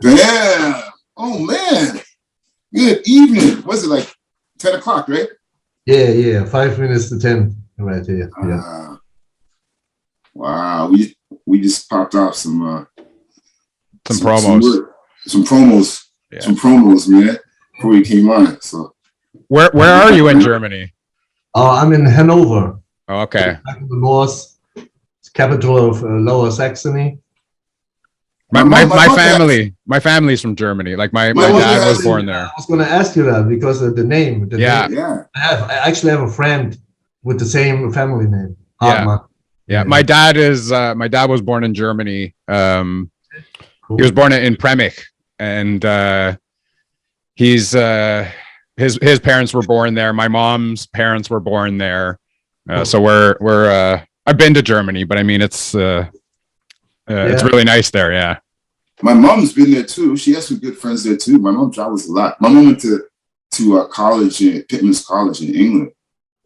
Damn. Oh man. Good evening. What's it like? 10 o'clock, right? Yeah. 5 minutes to 10 right here. Yeah. Wow. We just popped off some promos. Some promos. Yeah. Some promos, man, before we came on. So where are you in Germany? I'm in Hanover. Oh, okay. Back in the north, capital of Lower Saxony. My family's from Germany. Like my dad was born there. I was going to ask you that because of the name. Yeah. I actually have a friend with the same family name. Hartmann. Yeah. My dad was born in Germany. Cool. He was born in Premich, and his parents were born there. My mom's parents were born there. So we're I've been to Germany, but I mean it's really nice there. Yeah. My mom's been there too. She has some good friends there too. My mom travels a lot. My mom went to college at Pittman's College in England.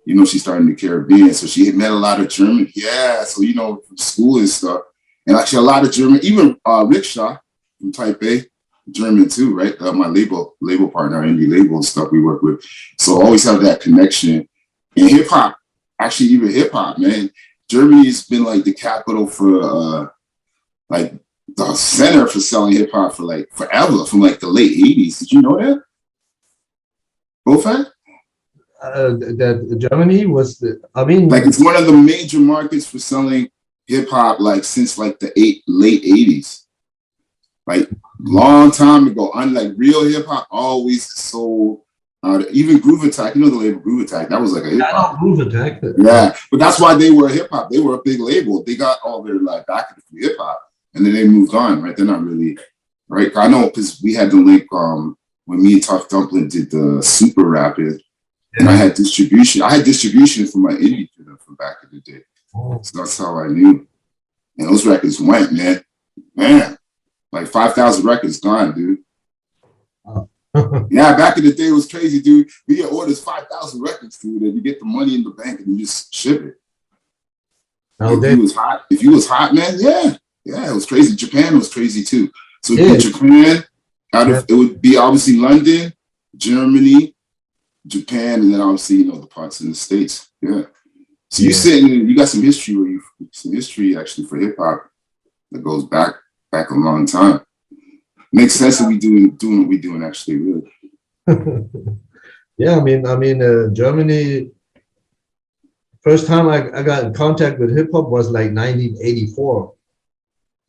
You know, she started in the Caribbean, so she had met a lot of German. Yeah, so you know, from school and stuff, and actually a lot of German. Even Rickshaw from Taipei, German too, right? My label partner, indie label and stuff we work with. So always have that connection. And hip hop, actually even hip hop, man. Germany's been like the capital for like the center for selling hip hop for like forever, from like the late 80s. Did you know that? BoFaat? That Germany was like it's one of the major markets for selling hip hop like since like the late 80s. Like long time ago, unlike real hip hop always sold even Groove Attack, you know the label Groove Attack, that was like a hip hop. Groove Attack. Yeah, but that's why they were hip hop. They were a big label. They got all their like back from hip hop, and then they moved on. Right, they're not really right. I know because we had the link when me and Tough Dumpling did the Super Rapid, and I had distribution. I had distribution for my indie from back in the day. So that's how I knew. And those records went, man, like 5,000 records gone, dude. Yeah, back in the day it was crazy, dude. We get orders 5,000 records, dude, and you get the money in the bank and you just ship it. If you was hot, man, yeah, it was crazy. Japan was crazy too. So Japan, it would be obviously London, Germany, Japan, and then obviously the parts in the States. Yeah. So you got some history actually for hip hop that goes back a long time. Makes sense that we doing what we doing actually, really. Yeah, I mean, Germany. First time I got in contact with hip hop was like 1984,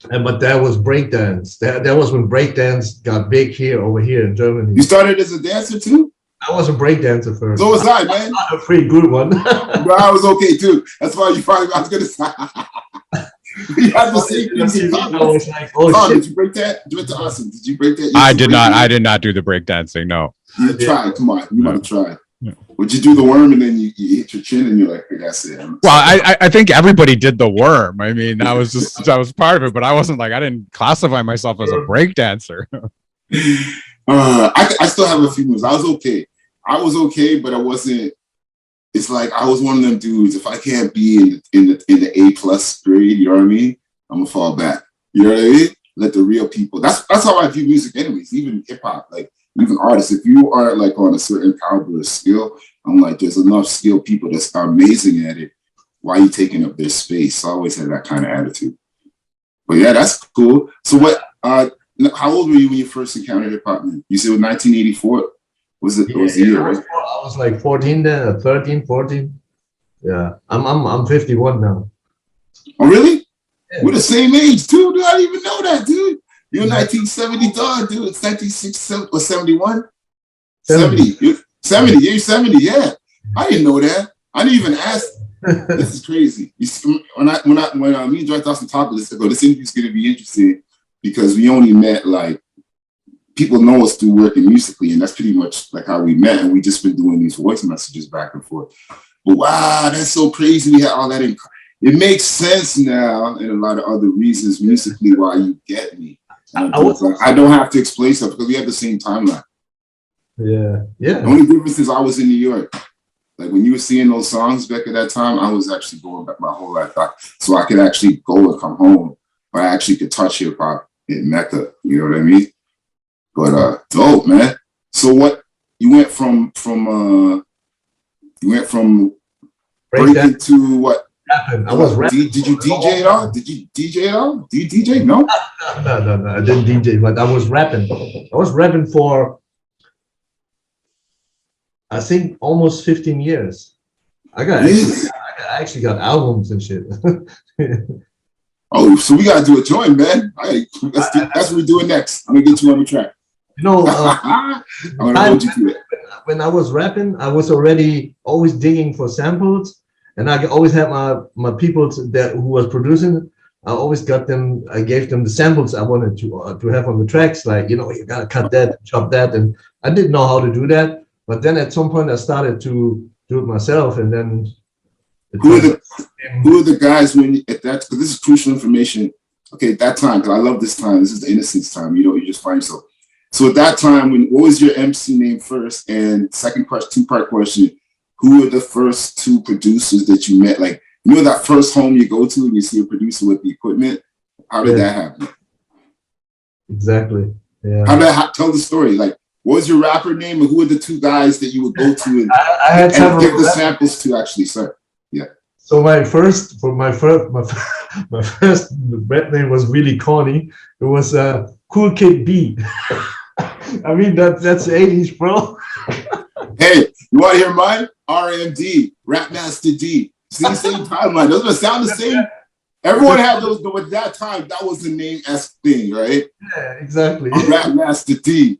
but that was breakdance. That was when breakdance got big over here in Germany. You started as a dancer too? I was a breakdancer first. So was I, man. Not a pretty good one. Bro, I was okay too. That's why you probably. I was gonna say. We had the same thing. Like, shit. Did you break that? You went to Austin. Did you break that? I did not. I did not do the breakdancing. No. You tried. Come on. You want to try? Yeah. Would you do the worm and then you hit your chin and you're like, hey, that's it? Well, I think everybody did the worm. I mean, that was part of it, but I wasn't like, I didn't classify myself as a breakdancer. I still have a few moves. I was okay, but I wasn't. It's like I was one of them dudes. If I can't be in the A+ grade, you know what I mean? I'm gonna fall back. You know what I mean? Let the real people. That's how I view music, anyways. Even hip hop, like even artists. If you are like on a certain caliber of skill, I'm like, there's enough skilled people that's amazing at it. Why are you taking up their space? So I always had that kind of attitude. But yeah, that's cool. So what? How old were you when you first encountered hip hop? You said it was 1984. Was the year, right? I was like 14 then, 13, 14. Yeah, I'm 51 now. Oh, really? Yeah. We're the same age, too, dude. I didn't even know that, dude. You're 1970, dog, dude. It's 1967 or 71? 70. You're 70, yeah. I didn't know that. I didn't even ask. This is crazy. When me and Joy Dawson talked about this, I go, this interview's going to be interesting because we only met like, people know us through working musically, and that's pretty much like how we met, and we just been doing these voice messages back and forth. But wow, that's so crazy. We had all that in. It makes sense now, and a lot of other reasons musically why you get me. I don't have to explain stuff because we have the same timeline. Yeah. The only difference is I was in New York. Like when you were seeing those songs back at that time, I was actually going back my whole life back, so I could actually go and come home, or I actually could touch hip hop in Mecca. You know what I mean? But dope, man. So what you went from breaking to what? Rapping. I was rapping. Did you DJ at all? Did you DJ at all? Do you DJ? No. No. I didn't DJ, but I was rapping. I was rapping for, I think, almost 15 years. I actually got albums and shit. Oh, so we gotta do a joint, man. That's what we're doing next. I'm gonna get you on the track. You know, I'm gonna hold you to it. When I was rapping, I was already always digging for samples, and I always had my people who was producing. I always got them. I gave them the samples I wanted to have on the tracks. Like, you know, you gotta cut that, chop that, and I didn't know how to do that. But then at some point, I started to do it myself, and then. Who are the guys at that? Because this is crucial information. Okay, at that time, because I love this time. This is the innocence time. You know, you just find yourself. So at that time, what was your MC name first? And second question, 2-part question: who were the first 2 producers that you met? Like, you know, that first home you go to and you see a producer with the equipment. How did that happen? Exactly. Yeah. How did that tell the story? Like, what was your rapper name, and who were the 2 guys that you would go to and give the samples to? Actually, sir. Yeah. So my first rap name was really corny. It was Cool Kid B. I mean, that's 80s, bro. Hey, you want to hear mine? RMD, Rap Master D. See, same timeline. Those don't sound the same. Everyone had those, but at that time, that was the name-esque thing, right? Yeah, exactly. Rap Master D.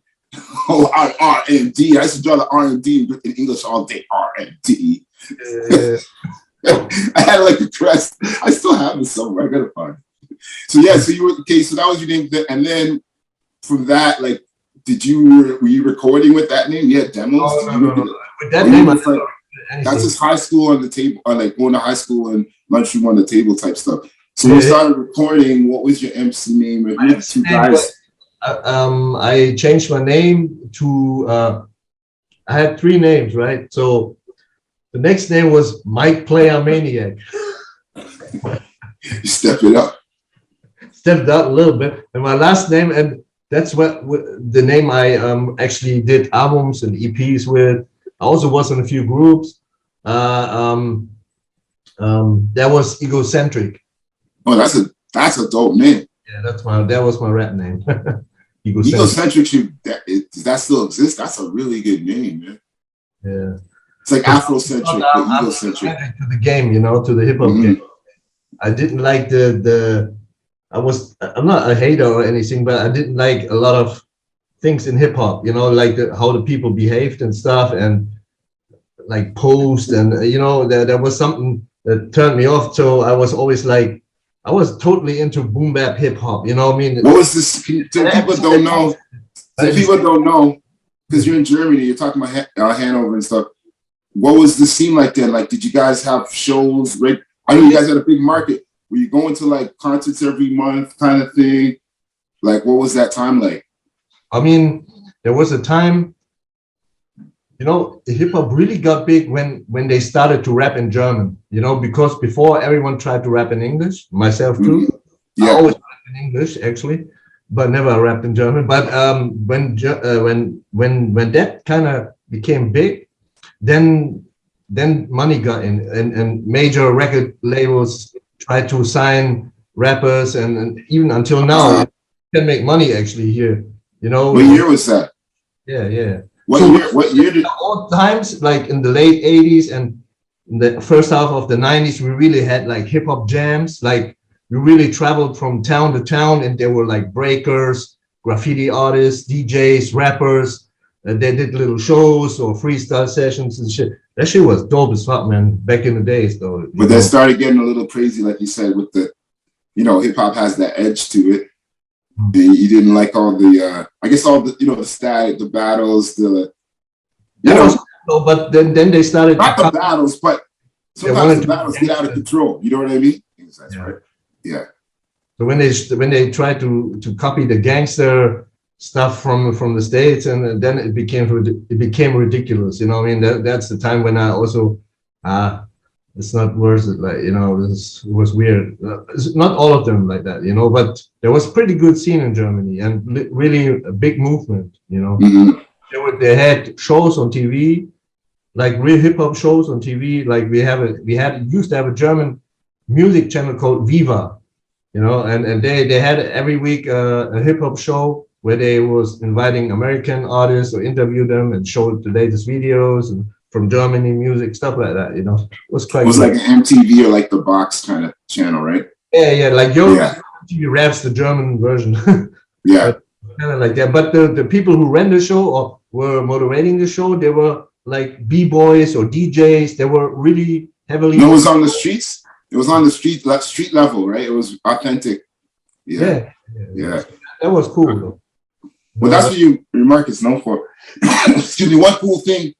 Oh, RMD. I used to draw the RMD in English all day. RMD. I had like the crest. I still have it somewhere. I gotta find it. So yeah, so you were okay. So that was your name, and then from that, like, were you recording with that name? You had demos. Oh, no. With that name, that's just high school on the table, or like going to high school and lunchroom on the table type stuff. So when you started recording, what was your MC name? Or you had 2 guys. I changed my name to. I had 3 names, right? So. The next name was Mike Player Maniac. You stepped it up. Stepped up a little bit. And my last name, and that's what the name I actually did albums and EPs with. I also was in a few groups. That was Egocentric. Oh, that's a dope name. Yeah, that was my rap name. Egocentric. Does that still exist? That's a really good name, man. Yeah. It's like Afrocentric, but egocentric. To the game, you know, to the hip hop game. I didn't like I'm not a hater or anything, but I didn't like a lot of things in hip hop, you know, like how the people behaved and stuff, and like posed, and you know, there was something that turned me off. So I was always like, I was totally into boom bap hip hop, you know what I mean? What was this? People don't know. People don't know, because you're in Germany, you're talking about Hanover and stuff. What was the scene like then? Like, did you guys have shows? Right? I know you guys had a big market. Were you going to like concerts every month kind of thing? Like, what was that time like? I mean, there was a time, you know, hip hop really got big when they started to rap in German, you know, because before everyone tried to rap in English, myself too. Mm-hmm. Yeah. I always rapped in English actually, but never rapped in German. But when that kind of became big, then money got in, and major record labels tried to sign rappers, and even until now, you can make money actually here. You know. What year was that? Yeah. What year did? Old times, like in the late 80s and in the first half of the 90s, we really had like hip hop jams. Like we really traveled from town to town, and there were like breakers, graffiti artists, DJs, rappers. They did little shows or freestyle sessions and shit. That shit was dope as fuck, man. Back in the days, though. But that started getting a little crazy, like you said, with the, you know, hip hop has that edge to it. And you didn't like all the, I guess all the, you know, the static, the battles, the, you know. But then they started. Not the battles, but sometimes the battles get out of control. You know what I mean? That's right. Yeah. So when they tried to copy the gangster stuff from the States, and then it became ridiculous, you know what I mean? That's the time when I also it's not worth it. Like, you know, it was weird. It's not all of them like that, you know, but there was pretty good scene in Germany and really a big movement, you know. Mm-hmm. They had shows on TV, like real hip hop shows on TV. Like we used to have a German music channel called Viva, you know, and they had every week a hip hop show where they was inviting American artists or interview them and show the latest videos and from Germany music, stuff like that, you know. It was quite It was good. like an MTV or like the Box kind of channel, right? Yeah, like MTV Raps, the German version. Yeah. Kind of like that. But the people who ran the show or were moderating the show, they were like B-boys or DJs. They were really heavily. No, it was on the streets. It was on the street, like street level, right? It was authentic. Yeah. That was cool, though. Well, that's what your mark is known for. Excuse me. One cool thing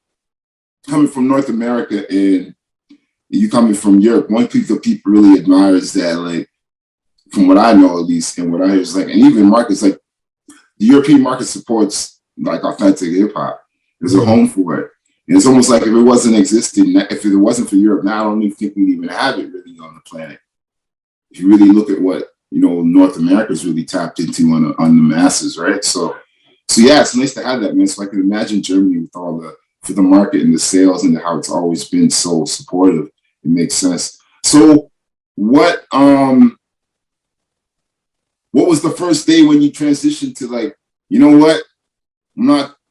coming from North America and you coming from Europe, one thing that people really admire is that, like, from what I know at least, and what I hear is like, and even markets like the European market supports like authentic hip hop. There's a home for it. And it's almost like if it wasn't existing, if it wasn't for Europe, now I don't even think we'd even have it really on the planet. If you really look at what, you know, North America's really tapped into on the masses, right? So yeah, it's nice to have that, man. So I can imagine Germany with all for the market and the sales and how it's always been so supportive. It makes sense. So what was the first day when you transitioned to like, you know what?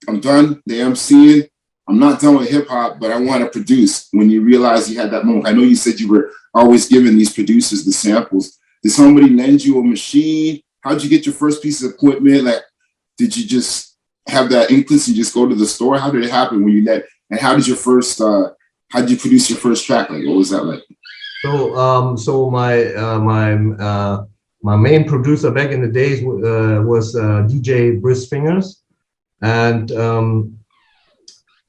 I'm done. The MCing. I'm not done with hip hop, but I want to produce. When you realized you had that moment, I know you said you were always giving these producers the samples. Did somebody lend you a machine? How'd you get your first piece of equipment? Like, did you just have that impulse and just go to the store? How did it happen when you let? And how did you produce your first track? Like, what was that like? So my main producer back in the days was DJ Briss Fingers, and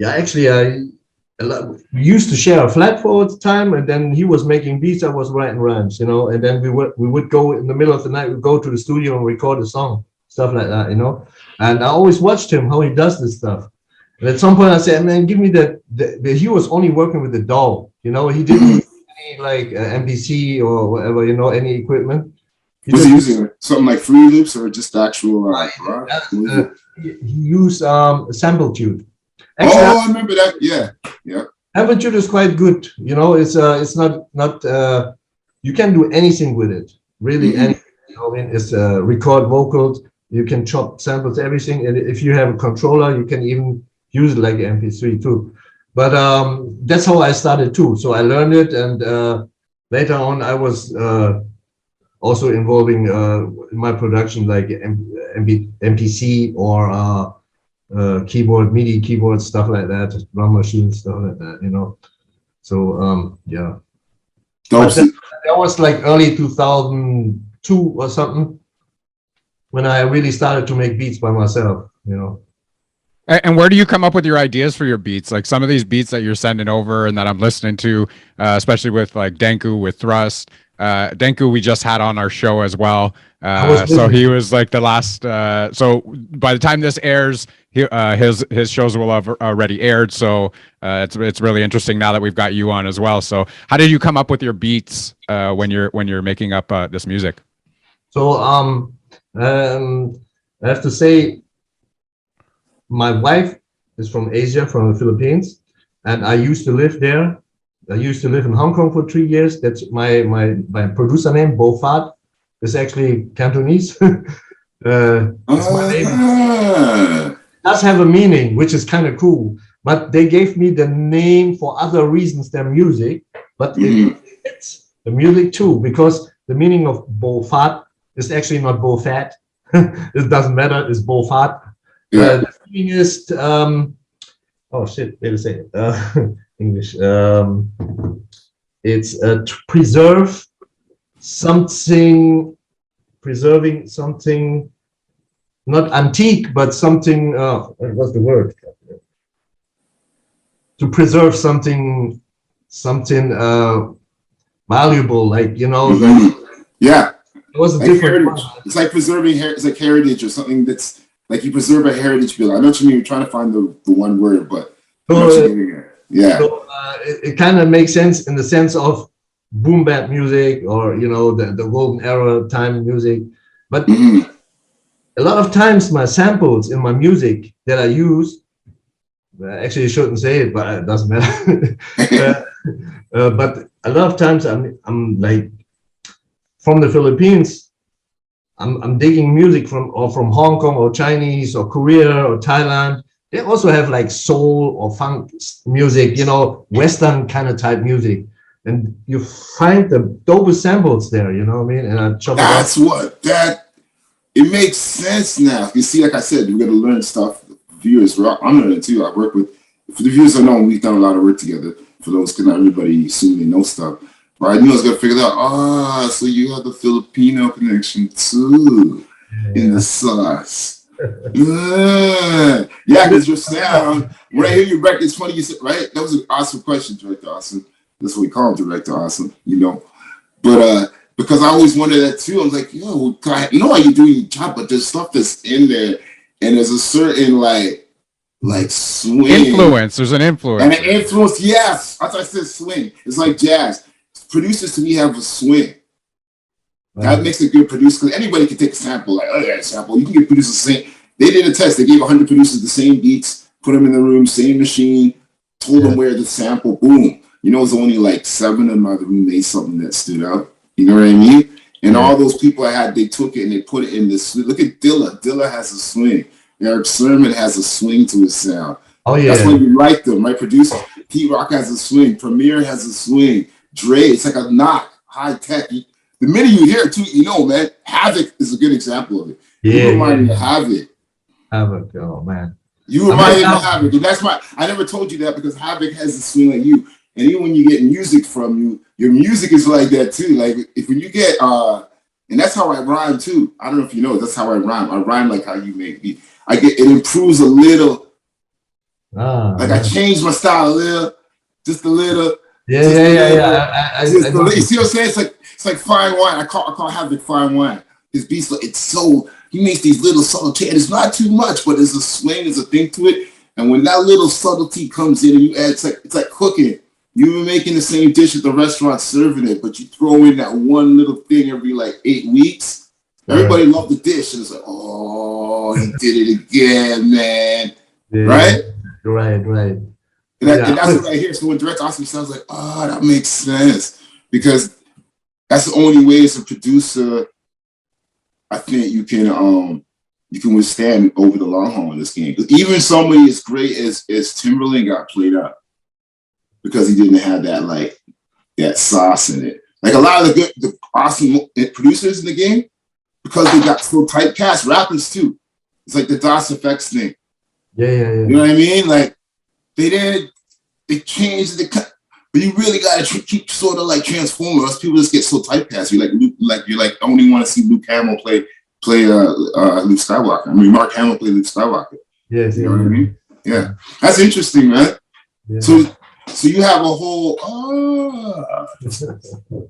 we used to share a flat for at the time, and then he was making beats, I was writing rhymes, you know, and then we would go in the middle of the night, we'd go to the studio and record a song, stuff like that, you know. And I always watched him how he does this stuff. And at some point I said, man, give me he was only working with the DAW, you know, he didn't use any like MPC or whatever, you know, any equipment. Was he using something like Free Loops or just actual? He used Sample Tune. Actually, I remember that. Yeah. Amplitude is quite good. You know, it's not you can do anything with it. Really, anything. You know, I mean, it's record vocals. You can chop samples, everything. And if you have a controller, you can even use it like MP3 too. But that's how I started too. So I learned it, and later on, I was also involving in my production like MPC or keyboard, MIDI keyboard, stuff like that, drum machine, stuff like that, you know. So yeah. That was like early 2002 or something when I really started to make beats by myself, you know. And where do you come up with your ideas for your beats? Like some of these beats that you're sending over and that I'm listening to, especially with like Denku with Thrust. Denku we just had on our show as well. So he was like the last. So by the time this airs, his shows will have already aired. So it's really interesting now that we've got you on as well. So how did you come up with your beats when you're making up this music? So I have to say, my wife is from Asia, from the Philippines, and I used to live there. I used to live in Hong Kong for 3 years. That's my producer name, BoFaat, is actually Cantonese. That's my name. It does have a meaning, which is kind of cool. But they gave me the name for other reasons than music. But it's the music too, because the meaning of BoFaat is actually not BoFaat. It doesn't matter. It's BoFaat. The meaning is oh shit! Wait a second. English. It's to preserve something, preserving something, not antique, but something. What's the word? To preserve something valuable, like, you know. Yeah. It was a like different. Heritage. It's like preserving. It's like heritage or something that's like you preserve a heritage bill. I know what you mean. You're trying to find the one word, but. Yeah. So it kind of makes sense in the sense of boom bap music, or the golden era time music. But a lot of times my samples in my music that I use, actually you shouldn't say it, but it doesn't matter. But a lot of times I'm like from the Philippines. I'm digging music from Hong Kong or Chinese or Korea or Thailand. They also have like soul or funk music, Western kind of type music. And you find the dopest samples there, you know what I mean? And I chop it up. It makes sense now. You see, like I said, we're going to learn stuff. Viewers, I'm learning too. I work with, for the viewers don't know, we've done a lot of work together. For those, because not everybody assume they know stuff. But I knew I was going to figure out, so you have the Filipino connection too in the sauce. Yeah, because your sound, when I hear your record, it's funny you said, right? That was an awesome question, Director Awesome. That's what we call him, Director Awesome, But because I always wondered that too. I was like, God, you know how you do your job, but there's stuff that's in there, and there's a certain like swing. Influence. There's an influence. And an influence, yes. That's why I said swing. It's like jazz. Producers to me have a swing. That makes a good producer, because anybody can take a sample, like, sample. You can get producers the same. They did a test. They gave 100 producers the same beats, put them in the room, same machine, told them where the sample, boom. It's only like 7 of them out of the room made something that stood out. You know what I mean? And all those people I had, they took it and they put it in this. Look at Dilla. Dilla has a swing. Eric Sermon has a swing to his sound. Oh, yeah. That's why you like them, right? Producer T-Rock has a swing. Premier has a swing. Dre, it's like a knock, high tech. The minute you hear it too, man, Havoc is a good example of it. You remind me of Havoc. Havoc, oh man. You remind me of Havoc. And that's why I never told you that, because Havoc has a swing like you. And even when you get music from you, your music is like that too. Like when you get and that's how I rhyme too. I don't know if you know, that's how I rhyme. I rhyme like how you make me. It improves a little. I changed my style a little, just a little. Yeah. You see what I'm saying? It's like fine wine. I call Havoc fine wine. His beats, he makes these little subtlety, and it's not too much, but there's a swing, there's a thing to it. And when that little subtlety comes in and you add, it's like cooking. You've been making the same dish at the restaurant, serving it, but you throw in that one little thing every 8 weeks. Everybody loved the dish, and it's like, oh, he did it again, man. Yeah. Right? Right. And that's what I hear. So when Director Awesome sounds like, that makes sense. Because that's the only way as a producer, I think you can withstand over the long haul in this game. Because even somebody as great as Timberland got played out because he didn't have that sauce in it. Like a lot of the awesome producers in the game, because they got so typecast, rappers too. It's like the DOS effects thing. Yeah. You know what I mean? Like they changed the cut. But you really gotta keep sort of transforming, or else people just get so typecast. You're only want to see Luke Hamill play Luke Skywalker. I mean, Mark Hamill play Luke Skywalker. Yes, you know what I mean? Yeah, that's interesting, man. Yeah. So you have a whole. All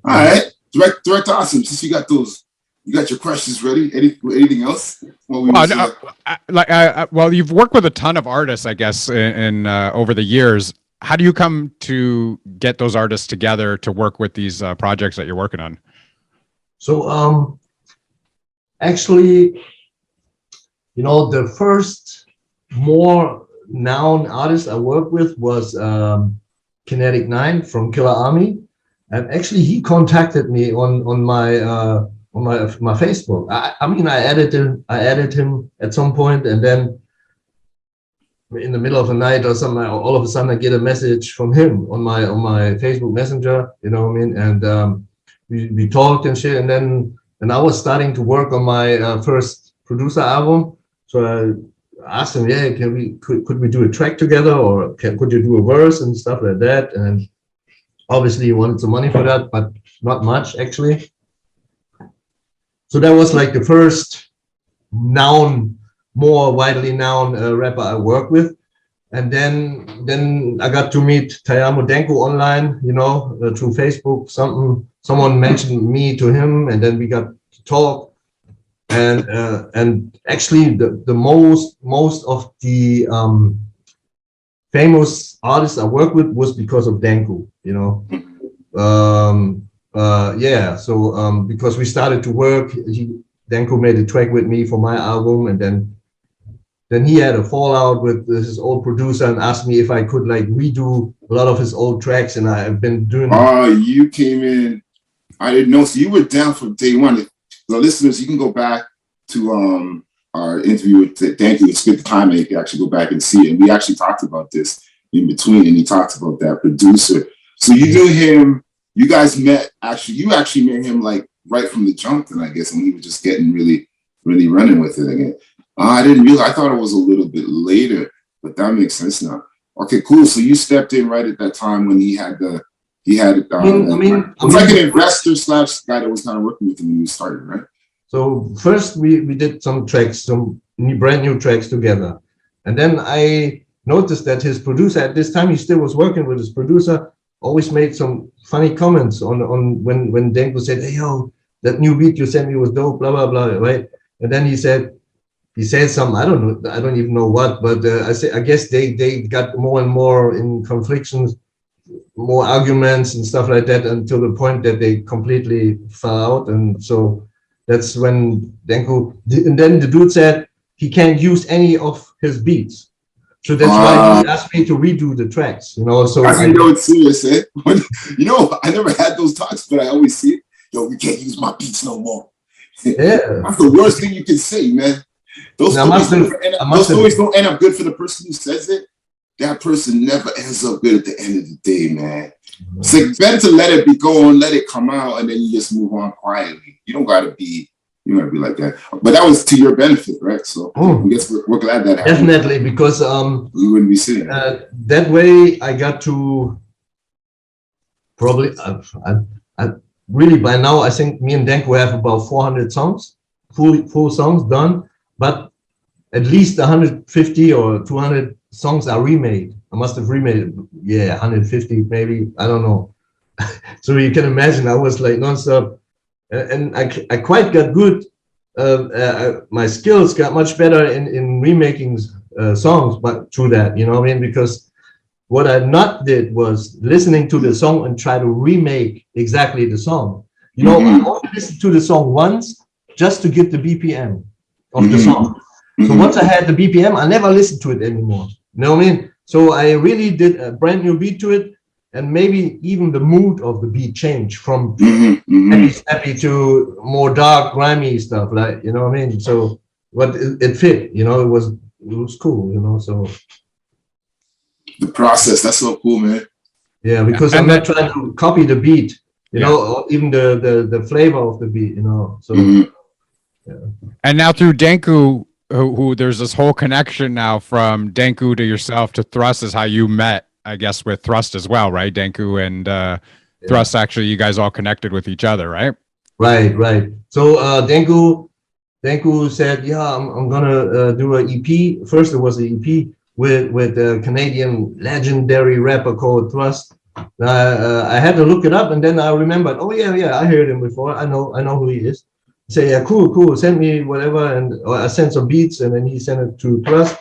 right, Director Awesome. Since you got your questions ready. Anything else? Well, you've worked with a ton of artists, I guess, in over the years. How do you come to get those artists together to work with these projects that you're working on? So, actually, the first more known artist I worked with was Kinetic 9 from Killer Army, and actually he contacted me on my Facebook. I added him at some point, and then in the middle of the night or something, all of a sudden I get a message from him on my Facebook Messenger, you know what I mean? And we talked and shit, and then I was starting to work on my first producer album. So I asked him, could we do a track together, or could you do a verse and stuff like that? And obviously he wanted some money for that, but not much actually. So that was like the first more widely known rapper I work with. And then I got to meet Tayamo Denko online, through Facebook. Someone mentioned me to him, and then we got to talk. And actually the most of the famous artists I worked with was because of Danko, you know. Yeah, so because we started to work, Danko made a track with me for my album, and then he had a fallout with his old producer and asked me if I could like redo a lot of his old tracks, and I've been doing. You came in. I didn't know. So you were down from day one. The listeners, you can go back to our interview with Danko and spend the time, and you can actually go back and see it. And we actually talked about this in between, and he talked about that producer. So you knew him. You guys met. You actually met him like right from the jump, then I guess, when he was just getting really running with it again. I didn't realize. I thought it was a little bit later, but that makes sense now. Okay, cool. So you stepped in right at that time when he had like an investor / guy that was kind of working with him when you started, right? So first we did some tracks, some brand new tracks together, and then I noticed that his producer at this time, he still was working with his producer, always made some funny comments on when Danko said, "Hey yo, that new beat you sent me was dope," blah blah blah, right? And then he said some, I don't even know what, but I guess they got more and more in conflictions, more arguments and stuff like that, until the point that they completely fell out. And so that's when Danko, and then the dude said he can't use any of his beats. So that's why he asked me to redo the tracks, you know. So I know it's serious, eh? You know, I never had those talks, but I always see it. Yo, we can't use my beats no more. Yeah. That's the worst thing you can say, man. Those stories don't end up good for the person who says it. That person never ends up good at the end of the day, man. It's like better to let it be going, let it come out, and then you just move on quietly. You don't gotta be like that. But that was to your benefit, right? So I guess we're glad that happened. Definitely, because we wouldn't be sitting that way I got to probably I really by now I think me and Danko have about 400 songs, full songs done, but at least 150 or 200 songs are remade. I must have remade, 150 maybe, I don't know. So you can imagine I was like nonstop, and I quite got good. My skills got much better in remaking songs, but through that, you know what I mean? Because what I not did was listening to the song and try to remake exactly the song. You know, I only listened to the song once just to get the BPM of the song. So once I had the BPM, I never listened to it anymore. You know what I mean? So I really did a brand new beat to it, and maybe even the mood of the beat changed from happy to more dark, grimy stuff, like, you know what I mean? So what it fit, you know, it was cool, you know. So the process, that's so cool, man. Yeah, because I'm not trying to copy the beat, you know, or even the flavor of the beat, you know. So and now through Danko, who there's this whole connection now from Danko to yourself to Thrust, is how you met, I guess, with Thrust as well, right? Danko and Thrust, actually, you guys all connected with each other, right? Right. So Danko said, yeah, I'm gonna do an EP. First, it was an EP with a Canadian legendary rapper called Thrust. I had to look it up, and then I remembered, oh yeah, I heard him before. I know who he is. Say, yeah, cool, send me whatever, and I sent some beats, and then he sent it to Thrust,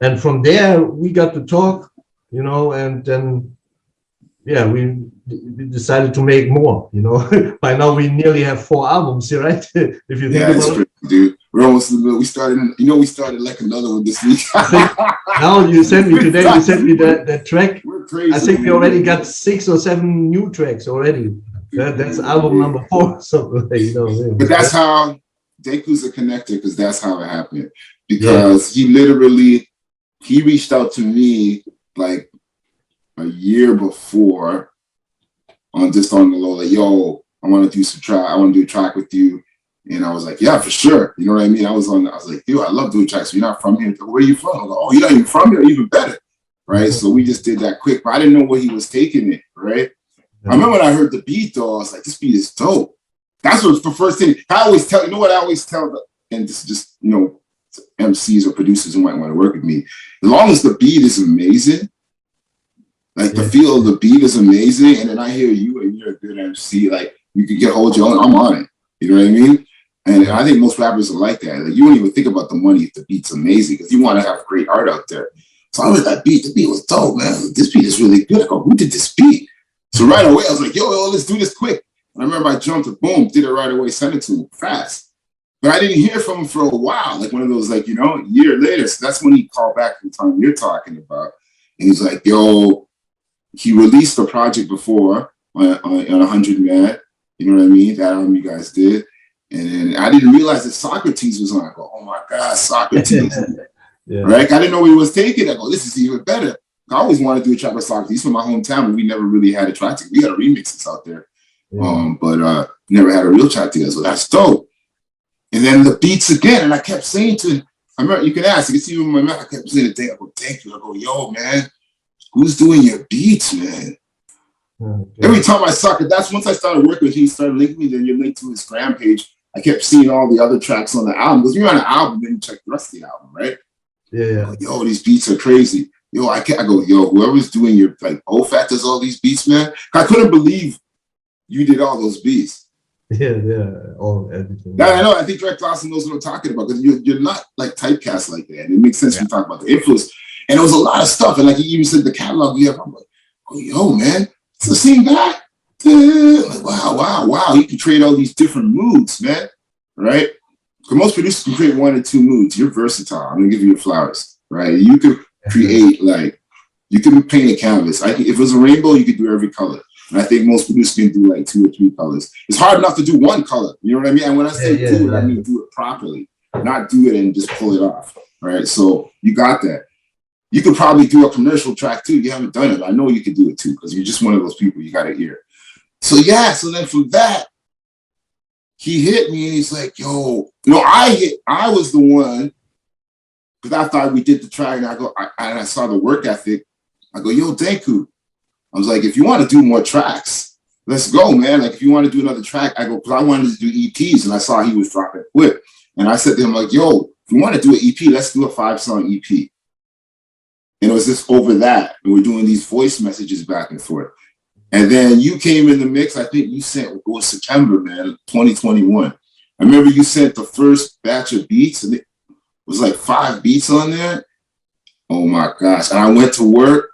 and from there we got to talk, you know, and then we decided to make more, you know. By now we nearly have 4 albums here, right? If you think about it, dude, we're almost in the middle. We started like another one this week. Now you sent me today. You sent me that track. We're crazy. I think we already got 6 or 7 new tracks already. That's album number 4, something like, you know. But that's how Danko's a connector, because that's how it happened. Because he reached out to me like a year before on the low, like, yo, I want to do a track with you. And I was like, yeah, for sure. You know what I mean? I was like, yo, I love doing tracks. So you're not from here. Like, where are you from? I was like, oh, you're not even from here? Even better. Right. So we just did that quick, but I didn't know where he was taking it. Right. I remember when I heard the beat, though, I was like, this beat is dope. That's what's the first thing. I always tell, and this is just, you know, MCs or producers who might want to work with me. As long as the beat is amazing, like the feel of the beat is amazing, and then I hear you and you're a good MC, like you can hold your own, I'm on it. You know what I mean? And I think most rappers are like that. Like you don't even think about the money if the beat's amazing, because you want to have great art out there. So I heard that beat. The beat was dope, man. This beat is really good. I go, who did this beat? So right away, I was like, yo, let's do this quick. And I remember I jumped to boom, did it right away, sent it to him fast. But I didn't hear from him for a while, like one of those, like, a year later. So that's when he called back from the time you're talking about. And he's like, yo, he released the project before on 100 Man. You know what I mean? That album you guys did. And then I didn't realize that Socrates was on. I go, oh my God, Socrates. Yeah. Right? I didn't know he was taking it. I go, this is even better. I always wanted to do a track with Socrates. He's from my hometown, but we never really had a track together. We had a remixes out there. Yeah. But never had a real track together. So that's dope. And then the beats again. And I kept saying to him, I remember, you can ask, you can see in my mouth, I kept saying the thing. I go, thank you. I go, yo, man, who's doing your beats, man? Okay. Every time I suck it, that's once I started working with him, he started linking me, then you link to his gram page. I kept seeing all the other tracks on the album. Because you're on an album, then you check the rest of the album, right? Yeah. Like, yo, these beats are crazy. Yo, I go, yo, whoever's doing your, like, BoFaat does all these beats, man. I couldn't believe you did all those beats. Yeah, all everything. Yeah, I know. I think Drake Lawson knows what I'm talking about because you're not like typecast like that. It makes sense when you talk about the influence. And it was a lot of stuff. And like you even said, the catalog you have, I'm like, oh, yo, man, it's the same guy. Like, wow. You can create all these different moods, man. Right? Because most producers can create 1 or 2 moods. You're versatile. I'm gonna give you your flowers. Right? You could create you can paint a canvas. If it was a rainbow, you could do every color. And I think most producers can do like 2 or 3 colors. It's hard enough to do 1 color. You know what I mean? And when I say do it, I mean do it properly, not do it and just pull it off. Right? So you got that. You could probably do a commercial track too. You haven't done it. I know you could do it too because you're just one of those people. You got an ear. So so then from that, he hit me and he's like, yo, I was the one because I thought we did the track and I saw the work ethic. I go, yo, Danku. I was like, if you want to do more tracks, let's go, man. Like, if you want to do another track, I go, because I wanted to do EPs, and I saw he was dropping Whip. And I said to him, like, yo, if you want to do an EP, let's do a 5-song EP. And it was just over that. And we're doing these voice messages back and forth. And then you came in the mix. I think you sent, it was September, man, 2021. I remember you sent the first batch of beats, and it was like 5 beats on there. Oh, my gosh. And I went to work.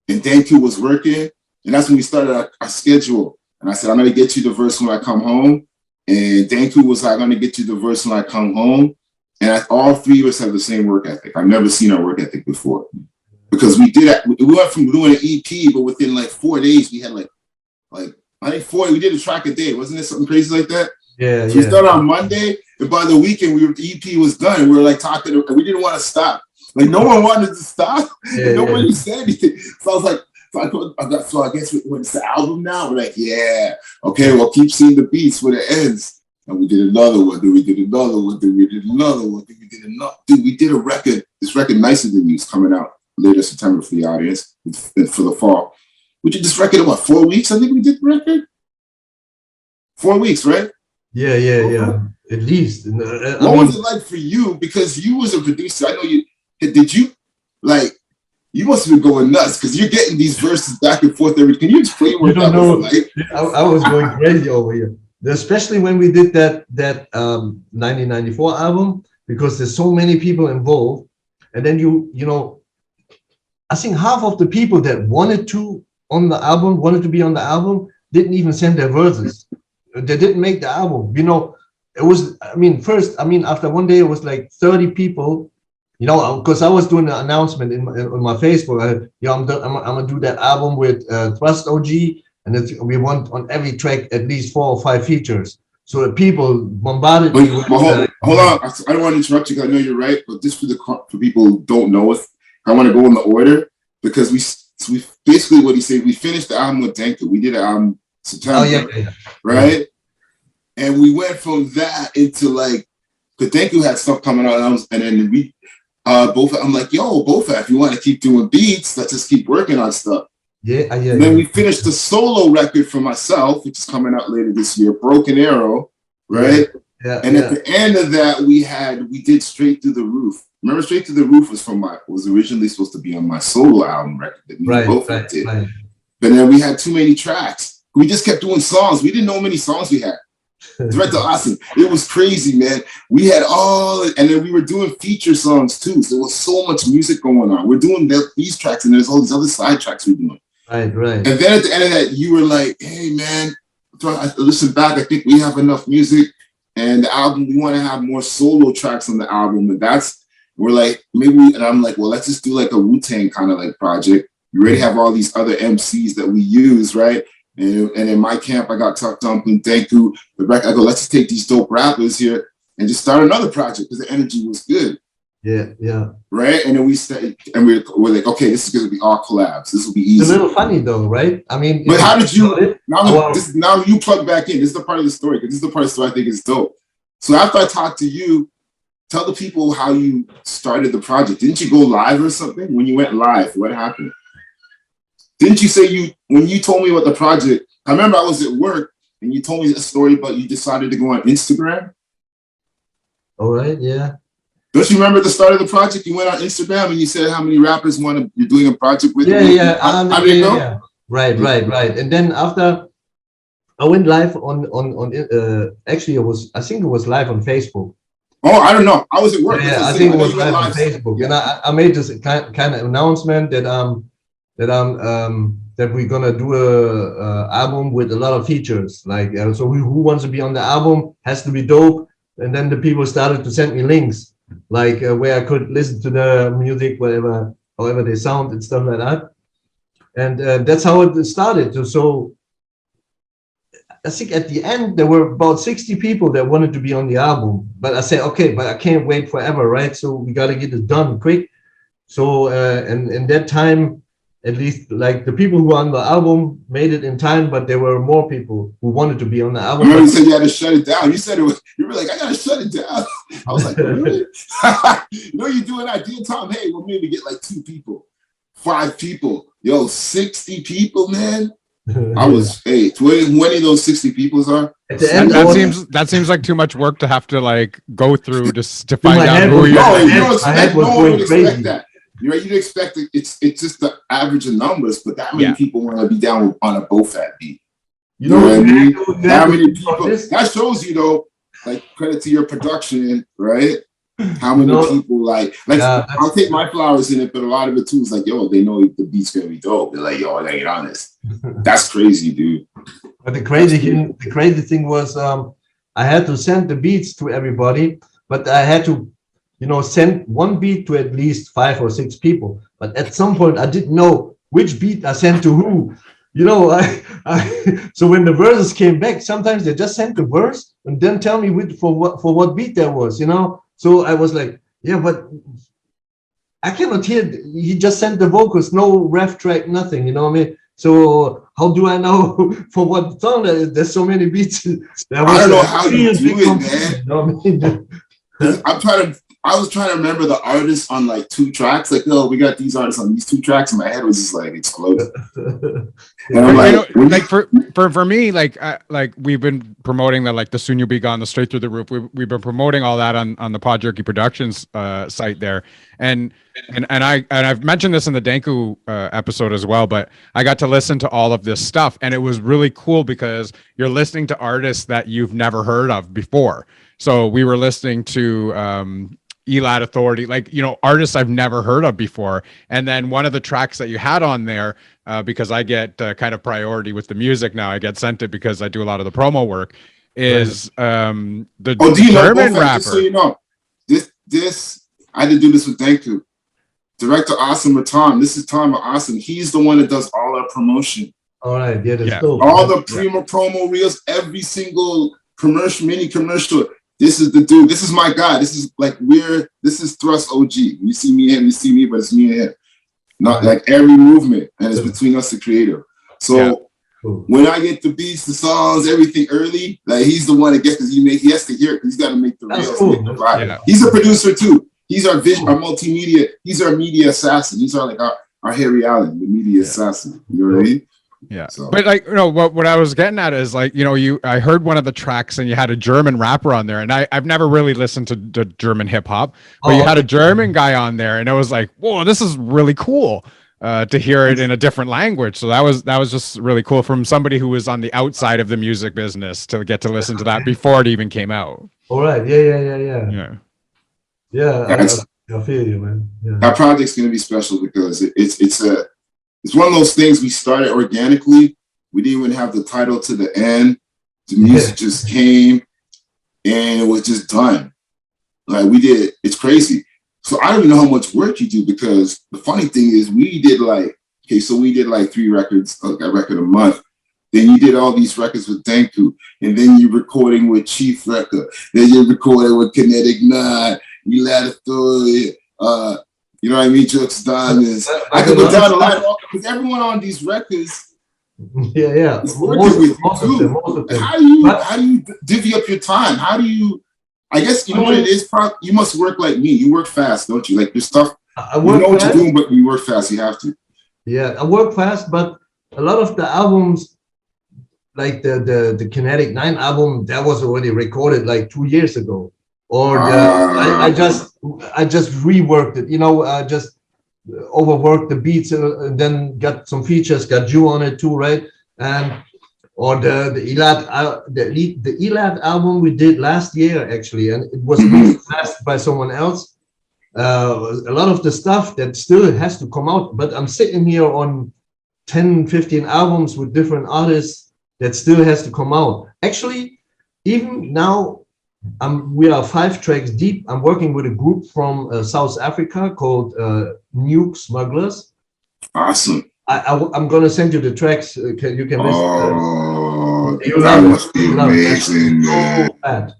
And Danku was working, and that's when we started our schedule. And I said, I'm going to get you the verse when I come home. And Danku was like, I'm going to get you the verse when I come home. And all 3 of us have the same work ethic. I've never seen our work ethic before. Because we went from doing an EP, but within like 4 days, we had like I think 4, we did a track a day. Wasn't it something crazy like that? Yeah. So we started on Monday, and by the weekend, the EP was done. And we were like talking, and we didn't want to stop. Like, no one wanted to stop. Nobody said anything. So I was like, so I guess when it's the album now, we're like, yeah, okay, well, keep seeing the beats when it ends. And we did another one, then we did another one, then we did another one, then we did another. Dude, we did a record, this record Nicer Than You is coming out later September for the audience, for the fall. We did this record in, 4 weeks? I think we did the record? 4 weeks, right? Yeah. At least. What was it like for you? Because you was a producer. I know you. Did you, you must have been going nuts because you're getting these verses back and forth every. Can you explain what that was like? I was going crazy over here, especially when we did that 1994 album, because there's so many people involved. And then I think half of the people that wanted to be on the album, didn't even send their verses. They didn't make the album. It was, after one day, it was like 30 people. Because I was doing an announcement on my Facebook. I'm gonna do that album with Thrust OG, and we want on every track at least 4 or 5 features. So the people bombarded me. Hold on, I don't want to interrupt you because I know you're right, but just for people who don't know us, I want to go in the order because we basically what he said. We finished the album with Danku. We did an album September, right? And we went from that into because Danku had stuff coming out, and then we. BoFaat, I'm like, yo, BoFaat, if you want to keep doing beats, let's just keep working on stuff. And then we finished the solo record for myself, which is coming out later this year, Broken Arrow, right? And at the end of that, we did Straight Through the Roof. Remember, Straight Through the Roof was originally supposed to be on my solo album record that me and BoFaat did. But then we had too many tracks. We just kept doing songs. We didn't know how many songs we had. Director Austin. It was crazy, man. We had and then we were doing feature songs too. So there was so much music going on. We're doing these tracks, and there's all these other side tracks we're doing. Right. And then at the end of that, you were like, "Hey, man, I listen back. I think we have enough music, and the album. We want to have more solo tracks on the album." And we're like, and I'm like, well, let's just do like a Wu-Tang kind of like project. We already have all these other MCs that we use, right? And in my camp, I got Tuck Dumpling, Danku, the record. I go, let's just take these dope rappers here and just start another project because the energy was good. Yeah. Right? And then we're like, okay, this is going to be all collabs. This will be easy. It's a little funny though, right? I mean, but how did you, now you plug back in. This is the part of the story, because this is the part of the story I think is dope. So after I talked to you, tell the people how you started the project. Didn't you go live or something? When you went live, what happened? Didn't you say when you told me about the project, I remember I was at work and you told me a story about you decided to go on Instagram? All right, yeah. Don't you remember the start of the project? You went on Instagram and you said how many rappers you're doing a project with? Yeah. How did it go? Yeah. Right. And then after I went live on actually I think it was live on Facebook. Oh, I don't know. I was at work. Yeah, I think it was live on Facebook. And I made this kind of announcement that we're gonna do a album with a lot of features. Like, so who wants to be on the album has to be dope. And then the people started to send me links, like where I could listen to the music, however they sound and stuff like that. And that's how it started. So I think at the end there were about 60 people that wanted to be on the album. But I said, okay, but I can't wait forever, right? So we got to get it done quick. So and in that time, at least like the people who were on the album made it in time, but there were more people who wanted to be on the album. I remember you said you had to shut it down. You said you were like, I gotta shut it down. I was like, really? You do an idea, Tom. Hey, we'll maybe get like 2 people, 5 people. Yo, 60 people, man. I was 20 of those 60 people are. That seems like too much work to have to like go through just to find out who you are. No one would expect that. You'd expect it's just the average of numbers, but that many people want to be down on a BoFaat beat. You know what I mean? That many people. That shows you though, like credit to your production, right? How many people like I'll take my flowers in it, but a lot of it too is like, yo, they know the beat's gonna be dope. They're like, yo, I gotta get on this. That's crazy, dude. But the crazy thing was I had to send the beats to everybody, but I had to send one beat to at least 5 or 6 people. But at some point, I didn't know which beat I sent to who. So when the verses came back, sometimes they just sent the verse and then tell me for what beat that was. So I was like, yeah, but I cannot hear. He just sent the vocals, no ref track, nothing. You know what I mean? So how do I know for what song there's so many beats? I don't know how you do it, man. You know what I mean? I was trying to remember the artists on like 2 tracks. Like, no, we got these artists on these 2 tracks, and my head was just like exploding. And I'm like for me, like we've been promoting the Soon You'll Be Gone, the Straight Through the Roof. We've been promoting all that on the Pod Jerky Productions site there, and I've mentioned this in the Danku episode as well. But I got to listen to all of this stuff, and it was really cool because you're listening to artists that you've never heard of before. So we were listening to Elad Authority, artists I've never heard of before. And then one of the tracks that you had on there, because I get kind of priority with the music now, I get sent it because I do a lot of the promo work, is the German rapper. Just so you know, this I had to do this with Danku. Director Awesome Tom. This is Tom Awesome. He's the one that does all our promotion. All right, that's cool. All the promo reels, every single mini commercial. This is the dude. This is my guy. This is this is Thrust OG. You see me and him, you see me, but it's me and him. Not like every movement, and it's between us, the creator. So when I get the beats, the songs, everything early, like he's the one that gets, because he has to hear it, because he's got to make the reels. Cool. He's a producer too. He's our vision, our multimedia. He's our media assassin. He's our Harry Allen, the media assassin. You know what I mean? Yeah, so. But what I was getting at is I heard one of the tracks and you had a German rapper on there, and I've never really listened to German hip hop, but you had a German guy on there, and I was like, whoa, this is really cool. to hear it in a different language. So that was just really cool from somebody who was on the outside of the music business to get to listen to that before it even came out. All right. Yeah. I feel you, man. Yeah. That project's going to be special because it's one of those things we started organically. We didn't even have the title to the end. The music just came and it was just done. Like it's crazy. So I don't even know how much work you do, because the funny thing is we did like 3 records, like a record a month. Then you did all these records with Danku, and then you're recording with Chief Record. Then you're recording with Kinetic 9, you know what I mean, Jux Diamonds. I could go down a lot, because everyone on these records is working with you too. How do you divvy up your time? How do you, I guess, what it is, you must work like me. You work fast, don't you? Like your stuff, you know what you're doing, but you work fast, you have to. Yeah, I work fast, but a lot of the albums, like the Kinetic 9 album, that was already recorded like 2 years ago. Or I just reworked it, just overworked the beats and then got some features, got Jew on it too, right? And or the Elad album we did last year actually, and it was mixed by someone else. A lot of the stuff that still has to come out, but I'm sitting here on 10, 15 albums with different artists that still has to come out. Actually, even now, we are 5 tracks deep. I'm working with a group from South Africa called Nuke Smugglers. Awesome. I'm gonna send you the tracks. You can listen. Oh, that must be amazing, man.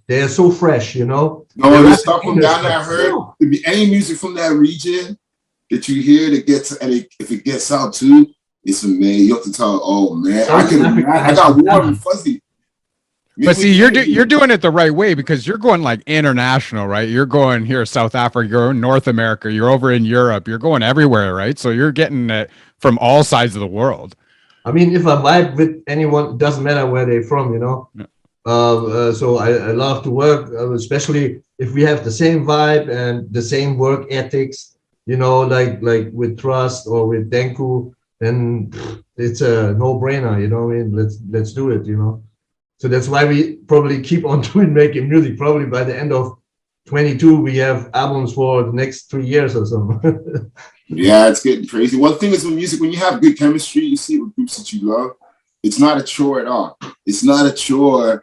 They're so fresh, No, the stuff from down there I heard. There be any music from that region that you hear that gets, and if it gets out too, it's amazing. You have to tell, oh man, I got warm and fuzzy. But see, you're doing it the right way, because you're going like international, right? You're going here, South Africa, you're in North America, you're over in Europe, you're going everywhere, right? So you're getting it from all sides of the world. I mean, if I vibe with anyone, it doesn't matter where they're from, Yeah. So I love to work, especially if we have the same vibe and the same work ethics, like with Trust or with Danku, then it's a no-brainer, I mean? Let's do it, So that's why we probably keep on making music. Probably by the end of 22, we have albums for the next 3 years or something. Yeah, it's getting crazy. One thing is with music, when you have good chemistry, you see it with groups that you love, it's not a chore at all. It's not a chore.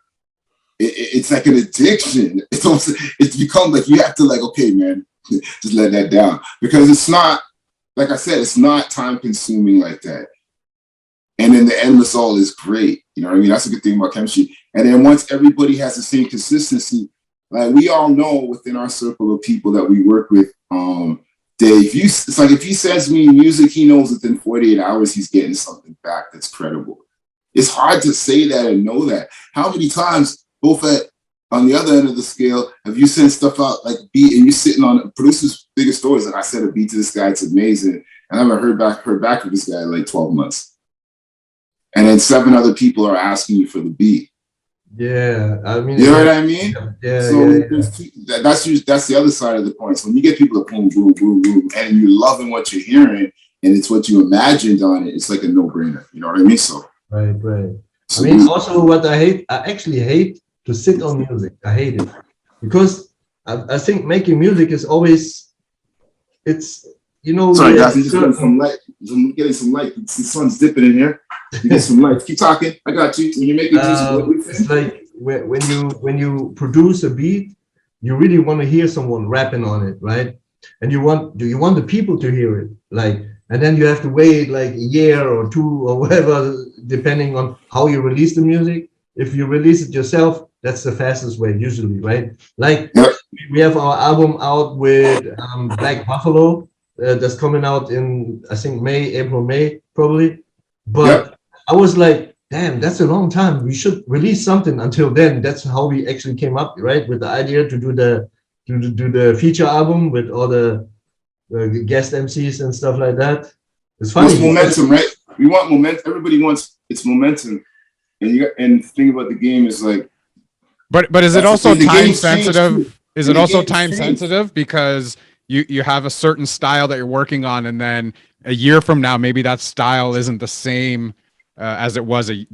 It's like an addiction. It's become like you have to okay, man, just let that down. Because it's not, like I said, it's not time consuming like that. And then the end result is great. You know what I mean? That's a good thing about chemistry. And then once everybody has the same consistency, like we all know within our circle of people that we work with, Dave, it's like if he sends me music, he knows within 48 hours he's getting something back that's credible. It's hard to say that and know that. How many times, BoFaat, on the other end of the scale, have you sent stuff out like a beat and you're sitting on producer's biggest stories, and I sent a beat to this guy, it's amazing, and I haven't heard back from this guy in like 12 months. And then 7 other people are asking you for the beat. Yeah, I mean, you know what I mean? Yeah. So that's the other side of the coin. So when you get people to boom, boom, boom, boom, and you're loving what you're hearing, and it's what you imagined on it, it's like a no-brainer. You know what I mean? So right. So, I mean, also what I actually hate to sit on music. I hate it because I think making music is always, it's Sorry, guys, I'm just getting some light. I'm getting some light. The sun's dipping in here. You get some light. Keep talking. I got you. When you're making music, it's like when you produce a beat, you really want to hear someone rapping on it, right? And you want the people to hear it, and then you have to wait like a year or 2 or whatever, depending on how you release the music. If you release it yourself, that's the fastest way usually, right? We have our album out with Black Buffalo. That's coming out in, I think, April, May, probably. But I was like, damn, that's a long time. We should release something until then. That's how we actually came up, right, with the idea to do the feature album with all the guest MCs and stuff like that. It's funny. It's momentum, right? We want momentum. Everybody wants it's momentum. And the thing about the game is like. But is it also time sensitive? Is it also time sensitive because you have a certain style that you're working on, and then a year from now, maybe that style isn't the same as it was in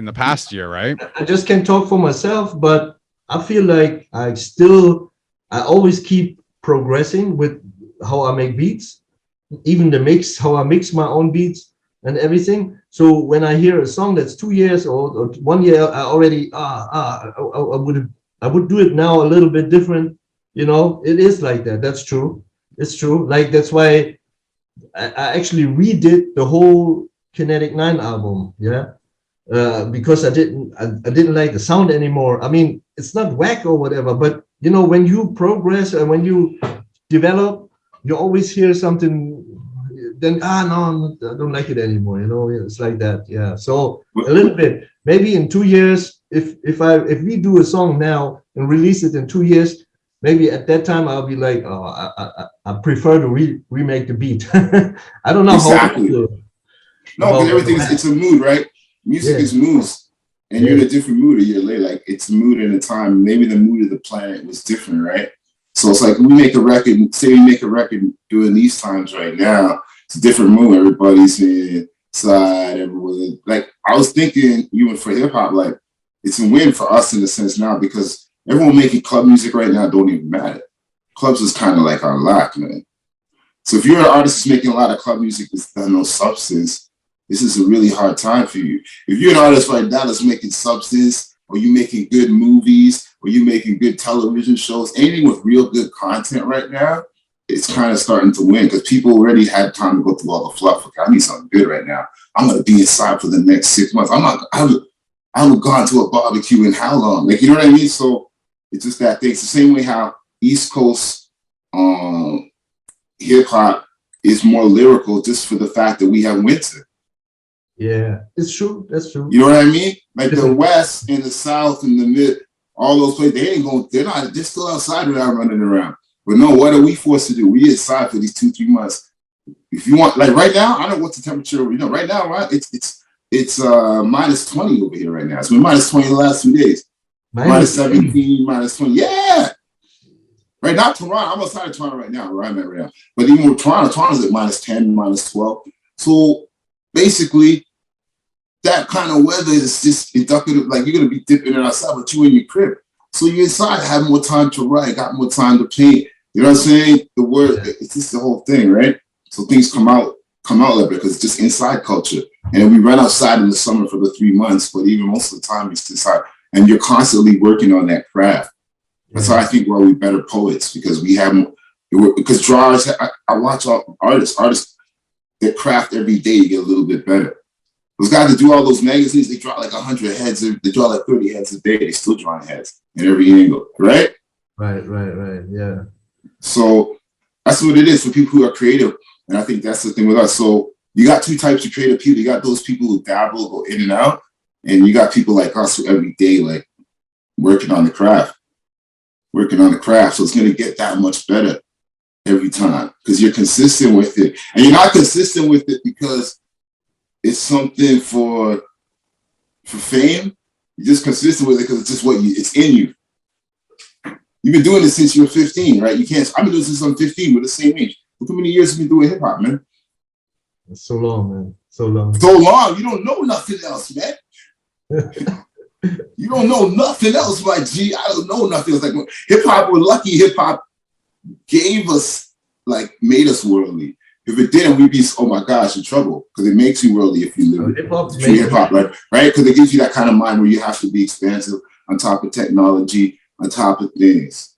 the past year, right? I just can't talk for myself, but I feel like I always keep progressing with how I make beats, even how I mix my own beats and everything. So when I hear a song that's 2 years old or 1 year, I already I would do it now a little bit different. You know, it is like that. That's true. It's true. Like that's why I actually redid the whole Kinetic 9 album. Yeah. Because I didn't like the sound anymore. I mean, it's not whack or whatever, but you know, when you progress and when you develop, you always hear something. Then no, I don't like it anymore. You know, it's like that. Yeah. So a little bit, maybe in 2 years, if we do a song now and release it in 2 years, maybe at that time I'll be like, oh, I prefer to remake the beat. I don't know exactly. how. No, because everything it's a mood, right? Music is moods, and you're in a different mood a year later. Like it's a mood in a time. Maybe the mood of the planet was different, right? So it's like we make a record. Say we make a record during these times right now. It's a different mood. Everybody's inside. Everyone. Like I was thinking, even for hip hop, like it's a win for us in a sense now because everyone making club music right now don't even matter. Clubs is kind of like our lock, man. So if you're an artist that's making a lot of club music that's done no substance. This is a really hard time for you. If you're an artist right now that's making substance, or you making good movies, or you making good television shows, anything with real good content right now, it's kind of starting to win because people already had time to go through all the fluff. Okay, I need something good right now. I'm gonna be inside for the next 6 months. I haven't gone to a barbecue in how long? Like, you know what I mean? So it's just that thing. It's the same way how East Coast hip hop is more lyrical just for the fact that we have winter. Yeah, it's true. That's true. You know what I mean? Like the West and the South and the Mid, all those places, they're still outside without running around. But no, what are we forced to do? We inside for these 2-3 months. If you want, like right now, I don't know what's the temperature, right now, right? It's minus 20 over here right now. It's been minus 20 the last 2 days. Minus 17, minus 20. Yeah. Right now, Toronto, I'm outside of Toronto right now, where I'm at right now. But even with Toronto's at minus 10, minus 12. So basically, that kind of weather is just inducative, like you're going to be dipping it outside, but you in your crib. So you're inside, have more time to write, got more time to paint. You know what I'm saying? The word, it's just the whole thing, right? So things come out like that because it's just inside culture. And we run outside in the summer for the 3 months, but even most of the time it's inside. And you're constantly working on that craft. That's how I think we're we better poets because because drawers, I watch all artists that craft every day, you get a little bit better. Those guys that do all those magazines, they draw like 100 heads, they draw like 30 heads a day, they still drawing heads in every angle, right? Right, yeah. So that's what it is for people who are creative. And I think that's the thing with us. So you got two types of creative people. You got those people who dabble, go in and out, and you got people like us who every day, like working on the craft. So it's going to get that much better every time because you're consistent with it. And you're not consistent with it because it's something for fame. You're just consistent with it because it's just it's in you. You've been doing this since you were 15, right? I've been doing this since I'm 15. We're the same age. Look how many years you've been doing hip hop, man. It's so long, man. So long. You don't know nothing else, man. You don't know nothing else, my G. I don't know nothing else. Like hip hop, we're lucky hip hop gave us, like, made us worldly. If it didn't, we'd be, oh my gosh, in trouble. Because it makes you worldly if you live hip hop, right? Because it gives you that kind of mind where you have to be expansive on top of technology, on top of things.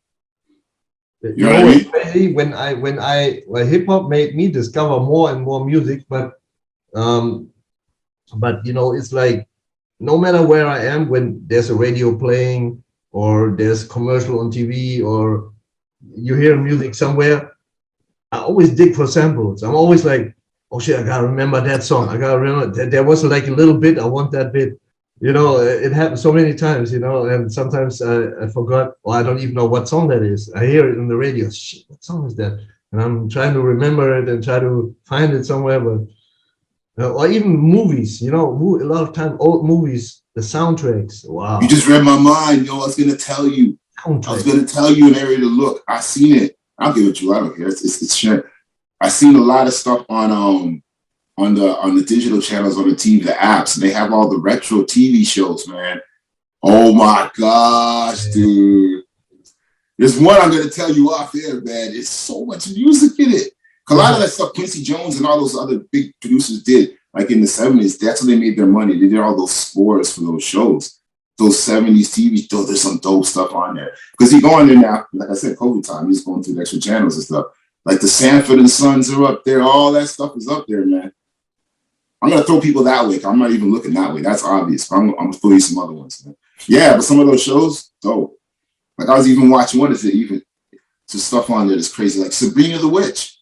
You know what I mean? Crazy when hip hop made me discover more and more music, but you know, it's like no matter where I am, when there's a radio playing or there's commercial on TV or you hear music somewhere, I always dig for samples. I'm always like, oh shit, I gotta remember that song. I gotta remember there was like a little bit. I want that bit. You know, it happened so many times, you know, and sometimes I forgot, or I don't even know what song that is. I hear it on the radio. Shit, what song is that? And I'm trying to remember it and try to find it somewhere. But or even movies, you know, a lot of time old movies, the soundtracks. Wow. You just read my mind, yo. I was gonna tell you. I was gonna tell you an area to look. I seen it. I'll give it to you. I don't care. It's shit. I've seen a lot of stuff on the digital channels, on the TV, the apps. They have all the retro TV shows, man. Oh my gosh, dude. There's one I'm gonna tell you off air, man. It's so much music in it. A lot of that stuff Quincy Jones and all those other big producers did, like in the 70s, that's when they made their money. They did all those scores for those shows. Those 70s TV shows, there's some dope stuff on there. Because you go on there now, like I said, COVID time, he's going through the extra channels and stuff. Like the Sanford and Sons are up there. All that stuff is up there, man. I'm going to throw people that way. I'm not even looking that way. That's obvious. I'm going to throw you some other ones, man. Yeah, but some of those shows, dope. Like I was even watching, what is it? Even some stuff on there that's crazy, like Sabrina the Witch.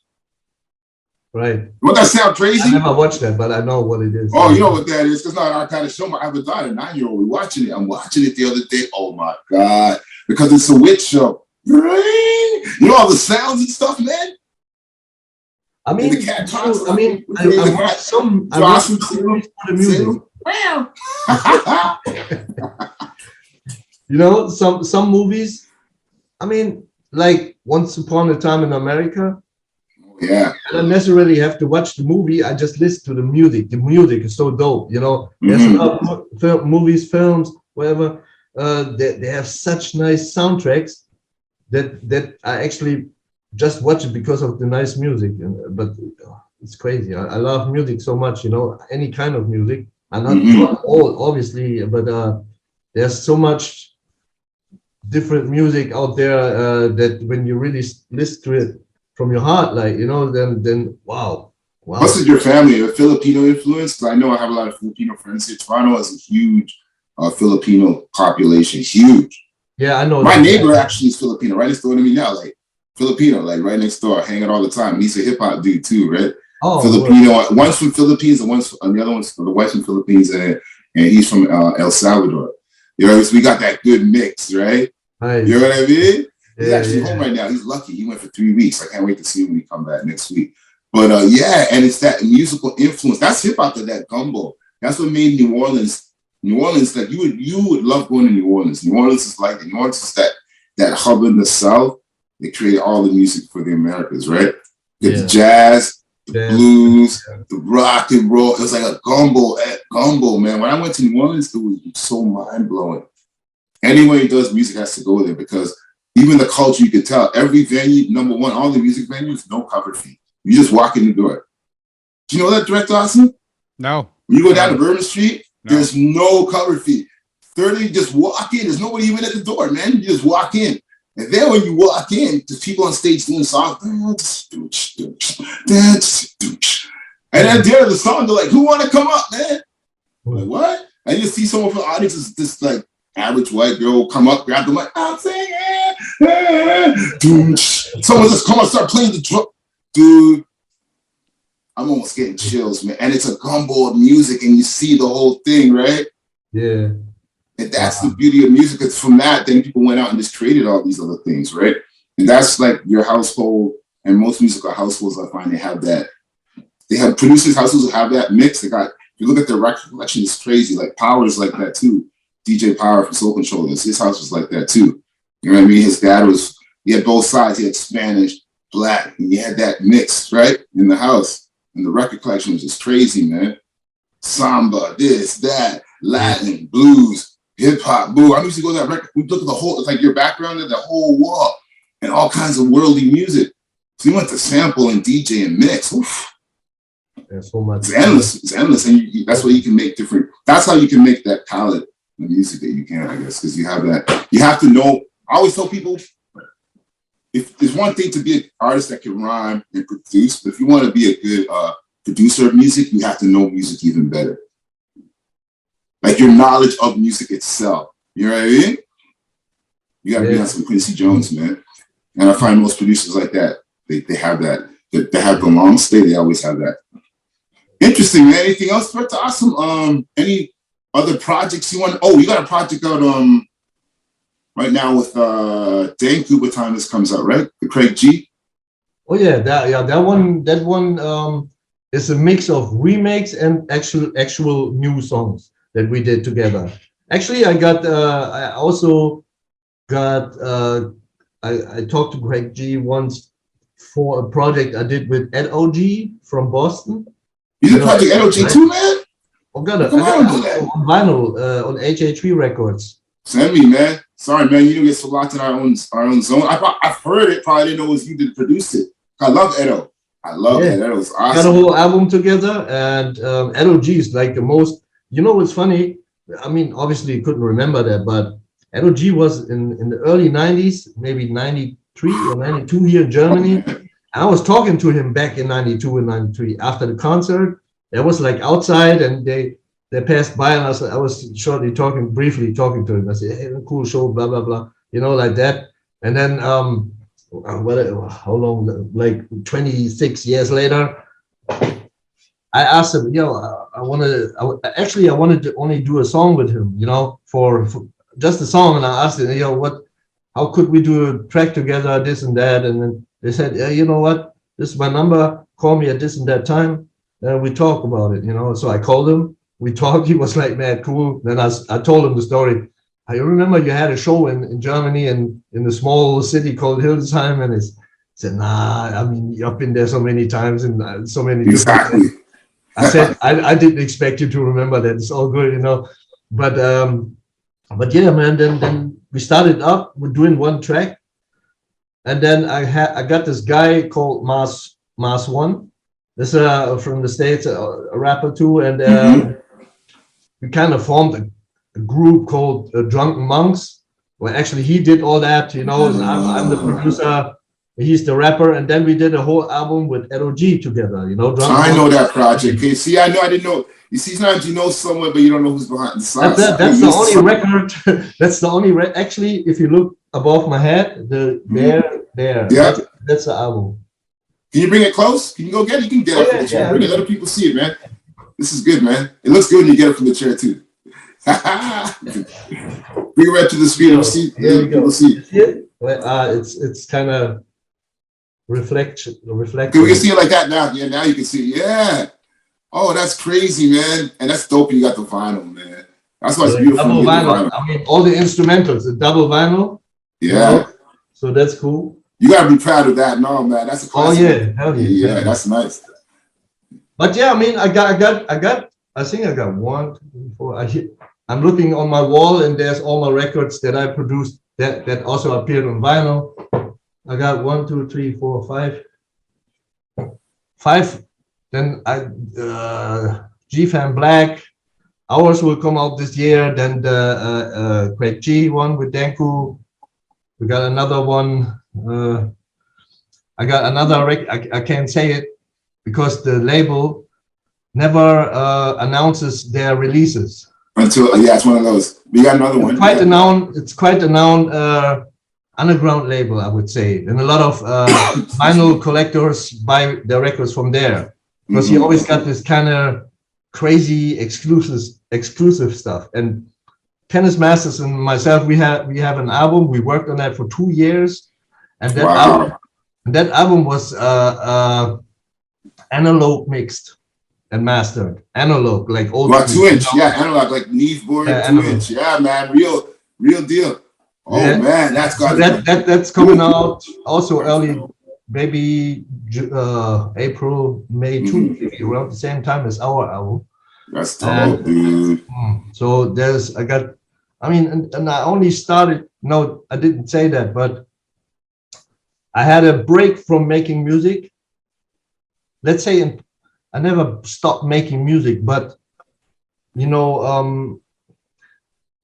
Right. Won't that sound crazy? I never watched that, but I know what it is. Oh, you know what that is? It's not our kind of show. I have a daughter, 9-year-old. We're watching it. I'm watching it the other day. Oh my God. Because it's a witch show. Right? You know all the sounds and stuff, man? I mean, the cat talks. I watched some movies for the music. You know, some movies, I mean, like Once Upon a Time in America. Yeah. I don't necessarily have to watch the movie. I just listen to the music. The music is so dope, you know. There's a lot of movies, films, whatever. They have such nice soundtracks that I actually just watch it because of the nice music. But it's crazy. I love music so much, you know, any kind of music. I'm not all, obviously, but there's so much different music out there that when you really listen to it from your heart, like, you know, then wow. Plus, is your family a Filipino influence? Because I know I have a lot of Filipino friends here. Toronto has a huge Filipino population, huge. Yeah, I know. My neighbor actually is Filipino, right next door to me now, like Filipino, like right next door, hanging all the time. He's a hip hop dude too, right? Oh, Filipino. Right. One's from Philippines, and the other one's the wife's from Philippines, and he's from El Salvador. You know, so we got that good mix, right? Nice. You know what I mean? He's actually home right now. He's lucky. He went for 3 weeks. I can't wait to see him when he come back next week. But yeah, and it's that musical influence. That's hip hop, that gumbo. That's what made New Orleans. New Orleans, like you would love going to New Orleans. New Orleans is like New Orleans is that hub in the South. They created all the music for the Americas, right? The jazz, the blues, the rock and roll. It was like a gumbo, man. When I went to New Orleans, it was so mind blowing. Anyone who does music has to go there because even the culture, you could tell every venue, number one, all the music venues, no cover fee. You just walk in the door. Do you know that, Director Austin? No. When you go down to Bourbon Street, there's no cover fee. 30, just walk in. There's nobody even at the door, man. You just walk in. And then when you walk in, there's people on stage doing songs. And then there, the song, they're like, who want to come up, man? I'm like, what? And you see someone from the audience is this like average white girl come up, grab the mic, I'm singing. Someone just come up, start playing the drum. Dude, I'm almost getting chills, man. And it's a gumbo of music, and you see the whole thing, right? Yeah. And that's the beauty of music. It's from that, then people went out and just created all these other things, right? And that's like your household, and most musical households, I find they have that. They have producers' households that have that mix. They got, if you look at their record collection, it's crazy. Like Power is like that too. DJ Power from Soul Controllers, his house was like that too. You know what I mean? His dad he had both sides. He had Spanish, Black, and he had that mix, right? In the house. And the record collection was just crazy, man. Samba, this, that, Latin, blues, hip hop, boo. I used to go to that record. We look at the whole, it's like your background, the whole wall, and all kinds of worldly music. So you went to sample and DJ and mix. Oof. There's so much. It's endless. It's endless. And that's why you can make different, that's how you can make that palette of music that you can, I guess, because you have that. You have to know. I always tell people, if there's one thing to be an artist that can rhyme and produce, but if you want to be a good producer of music, you have to know music even better. Like your knowledge of music itself. You know what I mean? You got to be on some Quincy Jones, man. And I find most producers like that. They have that. They have the long stay. They always have that. Interesting, man. Anything else? That's awesome. Any other projects you want? Oh, you got a project out right now with Dan Kubertime. This comes out, right? The Craig G. Oh yeah, that one is a mix of remakes and actual new songs that we did together. Actually, I also got I talked to Craig G once for a project I did with Ed OG from Boston. You did Project NOG too, man? I got it on vinyl on HHV Records. Send me, man. Sorry, man. You don't get so locked in our own zone. I've heard it. Probably didn't know it was you that produced it. I love Edo. I love it. That was awesome. Got a whole album together, and Ed OG is like the most. You know what's funny? I mean, obviously you couldn't remember that, but Ed OG was in the early 90s, maybe 93 or 92 here in Germany. I was talking to him back in 92 and 93 after the concert. It was like outside, and they passed by, and I was briefly talking to him. I said, "Hey, cool show, blah blah blah," you know, like that. And then how long? Like 26 years later, I asked him, I wanted to only do a song with him, you know, for just a song. And I asked him, how could we do a track together, this and that? And then they said, you know what, this is my number, call me at this and that time, and we talk about it, you know. So I called him, we talked, he was like, man, cool. Then I told him the story. I remember you had a show in Germany and in a small city called Hildesheim, and he said, nah, I mean, you've been there so many times and so many exactly. I said, I didn't expect you to remember that. It's all good, you know. But yeah, man, then we started up, we're doing one track. And then I got this guy called Mas One. This from the States, a rapper too. And we kind of formed a group called Drunken Monks, where actually he did all that, you know, and I'm the producer. He's the rapper, and then we did a whole album with Ed OG together, you know. I know that project. Okay, see, I didn't know. You see, sometimes you know someone, but you don't know who's behind the scenes. That's the only record. That's the only Actually, if you look above my head, there. Yeah, that's the album. Can you bring it close? Can you go get it? You can get it from the chair. Bring it, let people see it, man. This is good, man. It looks good when you get it from the chair too. Bring it right to the speaker. See, people see it. It's kind of reflection. Okay, we can see it like that now. Yeah, now you can see it. Yeah. Oh, that's crazy, man. And that's dope. You got the vinyl, man. That's why it's beautiful. Double vinyl. I mean, all the instrumentals, the double vinyl. Yeah. You know? So that's cool. You gotta be proud of that. No, man. That's a classic. Oh yeah. Hell yeah. Yeah, that's nice. But yeah, I mean, I think I got 1, 2, 3, 4. I'm looking on my wall, and there's all my records that I produced that also appeared on vinyl. I got 1, 2, 3, 4, 5. Then G-Fan Black. Ours will come out this year. Then the Craig G one with Danku. We got another one. I got another I can't say it because the label never announces their releases. Until it's one of those. We got another one. It's quite a known underground label, I would say, and a lot of vinyl collectors buy their records from there because he always got this kind of crazy exclusive stuff. And Kenneth Masters and myself, we have an album. We worked on that for 2 years, and that album was analog mixed and mastered. Analog, like old. Well, 2-inch, analog, like Neve board, 2-inch. Yeah, man, real deal. Oh man, that's that's coming out also early, maybe April, May too, around the same time as our album. That's dope, dude. So and I only started. No, I didn't say that, but I had a break from making music. Let's say I never stopped making music, but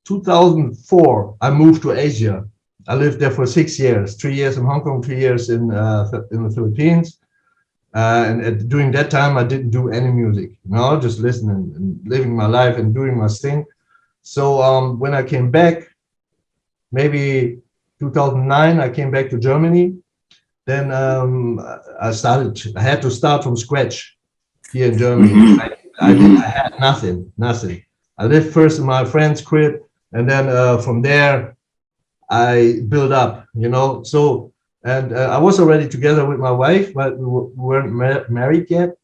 2004, I moved to Asia. I lived there for 6 years, 3 years in Hong Kong, 3 years in the Philippines. And during that time, I didn't do any music, just listening and living my life and doing my thing. So when I came back, maybe 2009, I came back to Germany. Then I had to start from scratch here in Germany. I had nothing. I lived first in my friend's crib, and then from there, I built up, So, and I was already together with my wife, but we weren't married yet.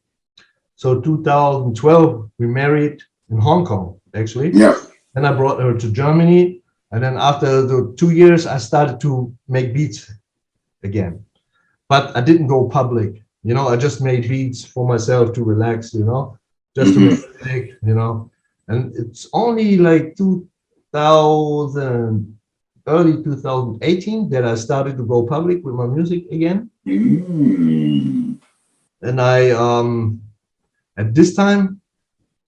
So 2012, we married in Hong Kong, actually. Yeah. Then I brought her to Germany. And then after the 2 years, I started to make beats again. but I didn't go public. You know, I just made beats for myself to relax, you know, just to make music, you know. And it's only like 2000, early 2018 that I started to go public with my music again. And I, at this time,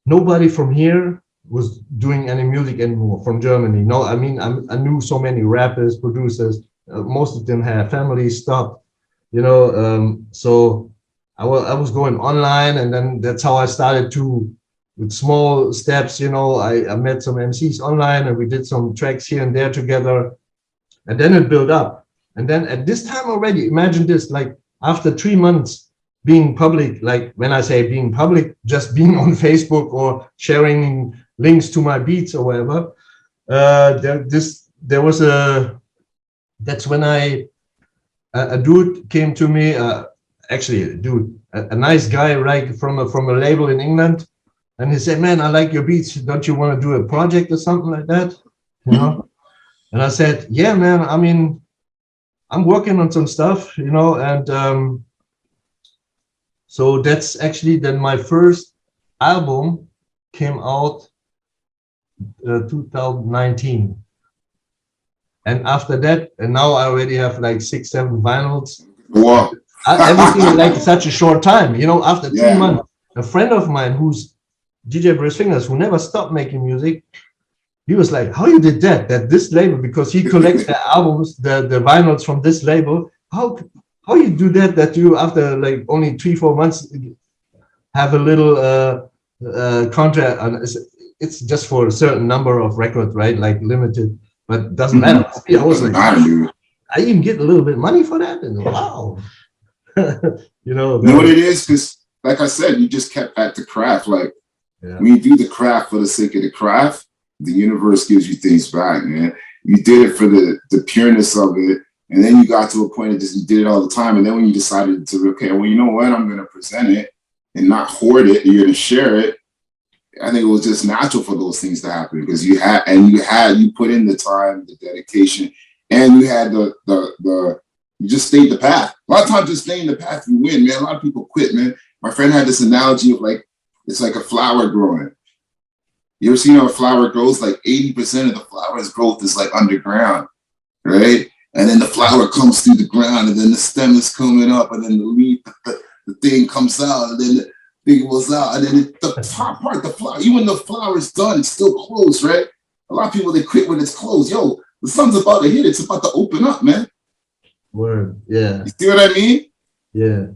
nobody from here was doing any music anymore from Germany. No, I mean, I knew so many rappers, producers, most of them had families, stopped, you know, so I was going online, and then that's how I started to, with small steps, you know, I met some MCs online, and we did some tracks here and there together, and then it built up. And then at this time already, imagine this, like after 3 months being public, like when I say being public, just being on Facebook or sharing links to my beats or whatever, that's when a dude came to me, actually a dude, a nice guy, right, from a label in England, and he said, man, I like your beats, don't you want to do a project or something like that, you know? And I said, yeah, man, I mean, I'm working on some stuff, you know, and so that's actually then my first album came out 2019. And after that, and now I already have like 6, 7 vinyls. Wow. Everything in like such a short time, you know, after 3 months. A friend of mine who's DJ Bruce Fingers, who never stopped making music, he was like, how you did that this label, because he collects the albums, the vinyls from this label. How you do that you after like only 3-4 months have a little contract, and it's just for a certain number of records, right? Like limited, but doesn't matter. I was like, I even get a little bit of money for that, and wow. You know what it is? Because like I said, you just kept at the craft. Like when you do the craft for the sake of the craft, the universe gives you things back, man. You did it for the pureness of it, and then you got to a point of just you did it all the time. And then when you decided to, okay, well, you know what, I'm going to present it and not hoard it, you're going to share it. I think it was just natural for those things to happen, because you put in the time, the dedication, and you had you just stayed the path. A lot of times, just staying the path, you win, man. A lot of people quit, man. My friend had this analogy of like, it's like a flower growing. You ever seen how a flower grows? Like 80% of the flower's growth is like underground, right? And then the flower comes through the ground, and then the stem is coming up, and then the leaf, the thing comes out, and then the thing goes out, and then the top part, the flower, even the flower is done, it's still closed, right? A lot of people, they quit when it's closed. Yo, the sun's about to hit, it's about to open up, man. Word, yeah. You see what I mean? Yeah.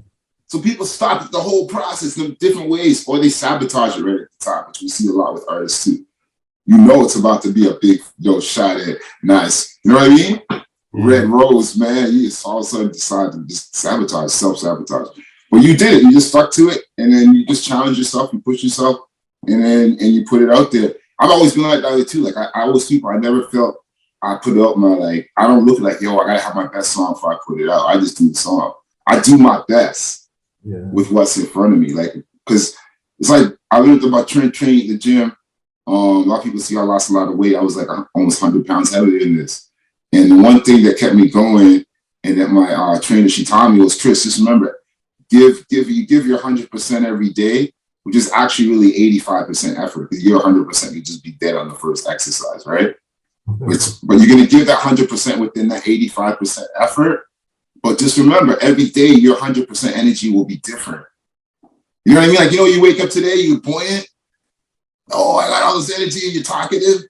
So people stop the whole process in different ways, or they sabotage it right at the top, which we see a lot with artists too. You know it's about to be a big shot at nice. You know what I mean? Red Rose, man, you just all of a sudden decide to just sabotage, self-sabotage. But you did it. You just stuck to it, and then you just challenge yourself, you push yourself, and you put it out there. I've always been like that too. Like I always people, I never felt I put out my, like, I don't look like, yo, I gotta have my best song before I put it out. I just do the song. I do my best with what's in front of me. Like, because it's like I learned about training at the gym. A lot of people see I lost a lot of weight. I was like almost 100 pounds heavier than this. And the one thing that kept me going, and that my trainer, she taught me, was, Chris, just remember, give your 100% every day, which is actually really 85% effort. Because your 100%, you just be dead on the first exercise, right? But you're going to give that 100% within that 85% effort. But just remember, every day your 100% energy will be different. You know what I mean? Like, you know, you wake up today, you're buoyant. Oh, I got all this energy, and you're talkative.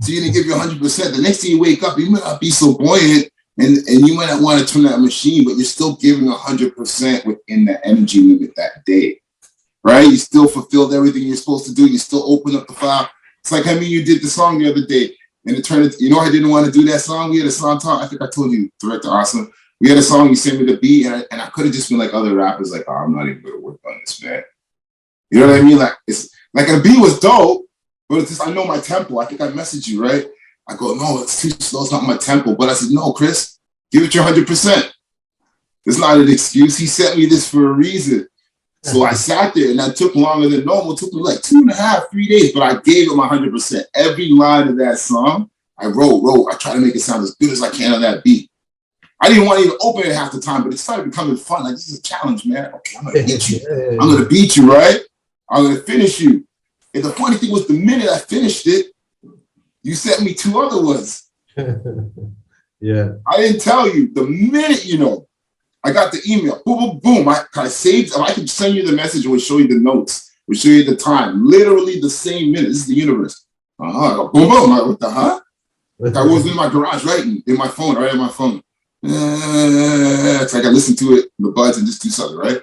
So you're going to give your 100%. The next day you wake up, you might not be so buoyant, and you might not want to turn that machine, but you're still giving 100% within the energy limit that day, right? You still fulfilled everything you're supposed to do. You still open up the file. It's like, I mean, you did the song the other day, and it turned, you know, I didn't want to do that song. We had a song talk. I think I told you, Director Awesome. We had a song, you sent me the beat, and I could have just been like other rappers, like, oh, I'm not even going to work on this, man. You know what I mean? Like, it's like, a beat was dope, but it's just, I know my tempo. I think I messaged you, right? I go, no, it's too slow. It's not my tempo. But I said, no, Chris, give it your 100%. It's not an excuse. He sent me this for a reason. So I sat there, and that took longer than normal. It took me like 2.5, 3 days, but I gave it my 100%. Every line of that song, I wrote. I try to make it sound as good as I can on that beat. I didn't want to even open it half the time, but it started becoming fun. Like, this is a challenge, man. Okay, I'm gonna beat you. I'm gonna beat you, right? I'm gonna finish you. And the funny thing was, the minute I finished it, you sent me 2 other ones. Yeah. I didn't tell you. The minute, you know, I got the email, boom, boom, boom. I saved, I can send you the message, it will show you the notes, it will show you the time, literally the same minute. This is the universe. Boom, boom. What the huh? I was in my garage writing in my phone, right in my phone. It's like I listened to it in the buds and just do something, right?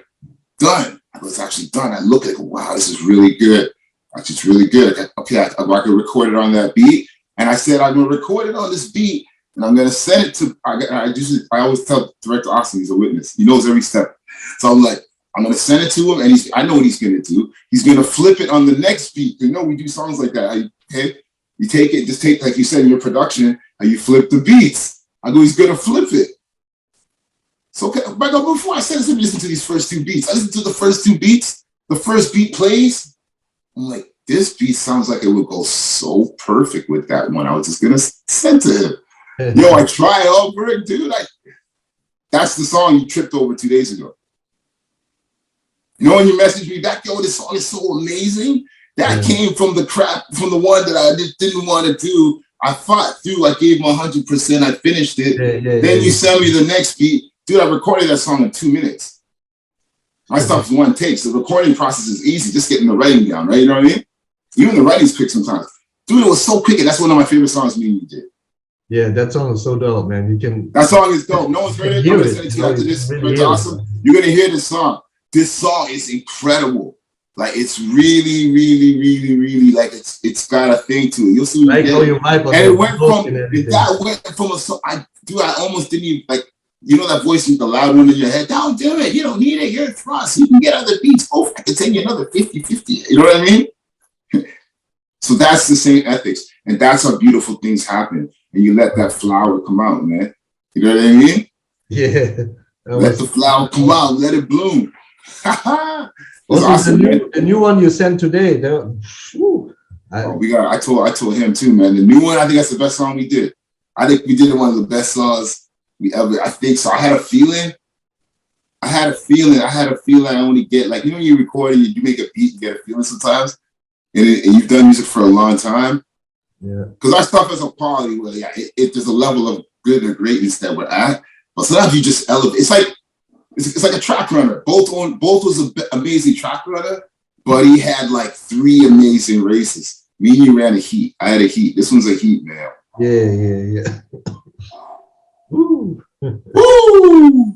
Done. I was actually done. I look at it, wow, this is really good. Actually, it's really good. Okay, I can record it on that beat. And I said, I'm going to record it on this beat and I'm going to send it to, I always tell Director Austin, he's a witness. He knows every step. So I'm like, I'm going to send it to him and I know what he's going to do. He's going to flip it on the next beat. You know, we do songs like that. Okay, you take it, just take, like you said in your production, and you flip the beats. I go, he's going to flip it. So before I said, let me listen to these first 2 beats. I listened to the first 2 beats. The first beat plays. I'm like, this beat sounds like it would go so perfect with that one. I was just going to send to him. Yo, I tried over it, dude. That's the song you tripped over 2 days ago. You know, when you messaged me back, yo, this song is so amazing. That came from the crap, from the one that I just didn't want to do. I fought through, I gave him 100%, I finished it. Then you send me the next beat. Dude, I recorded that song in 2 minutes. My stuff is 1 take, so the recording process is easy, just getting the writing down, right? You know what I mean? Even the writing's quick sometimes. Dude, it was so quick, and that's one of my favorite songs me and you did. Yeah, that song is so dope, man. You can. That song is dope. No one's heard it. I'm gonna send it to you after this. It's awesome. You're gonna hear this song. This song is incredible. Like, it's really, really, really, really, like, it's got a thing to it. You'll see what you get. And it went from a song. I almost didn't even, like, you know that voice with the loud one in your head? Don't do it. You don't need it. You're thrust. You can get other beats. Oh, I can take you another 50-50. You know what I mean? So that's the same ethics. And that's how beautiful things happen. And you let that flower come out, man. You know what I mean? Yeah. Let the flower come out. Let it bloom. Also, awesome, the new one you sent today. I told him too, man. The new one, I think that's the best song we did. I think we did one of the best songs we ever. I think so. I had a feeling. I only get, like, you know, you record and you make a beat, you get a feeling sometimes, and you've done music for a long time. Yeah. Because our stuff is a quality where there's a level of good or greatness that we're at, but sometimes you just elevate. It's like a track runner. Both was an amazing track runner, but he had like 3 amazing races. Me and you ran a heat. I had a heat. This one's a heat, man. Yeah. Woo! Woo!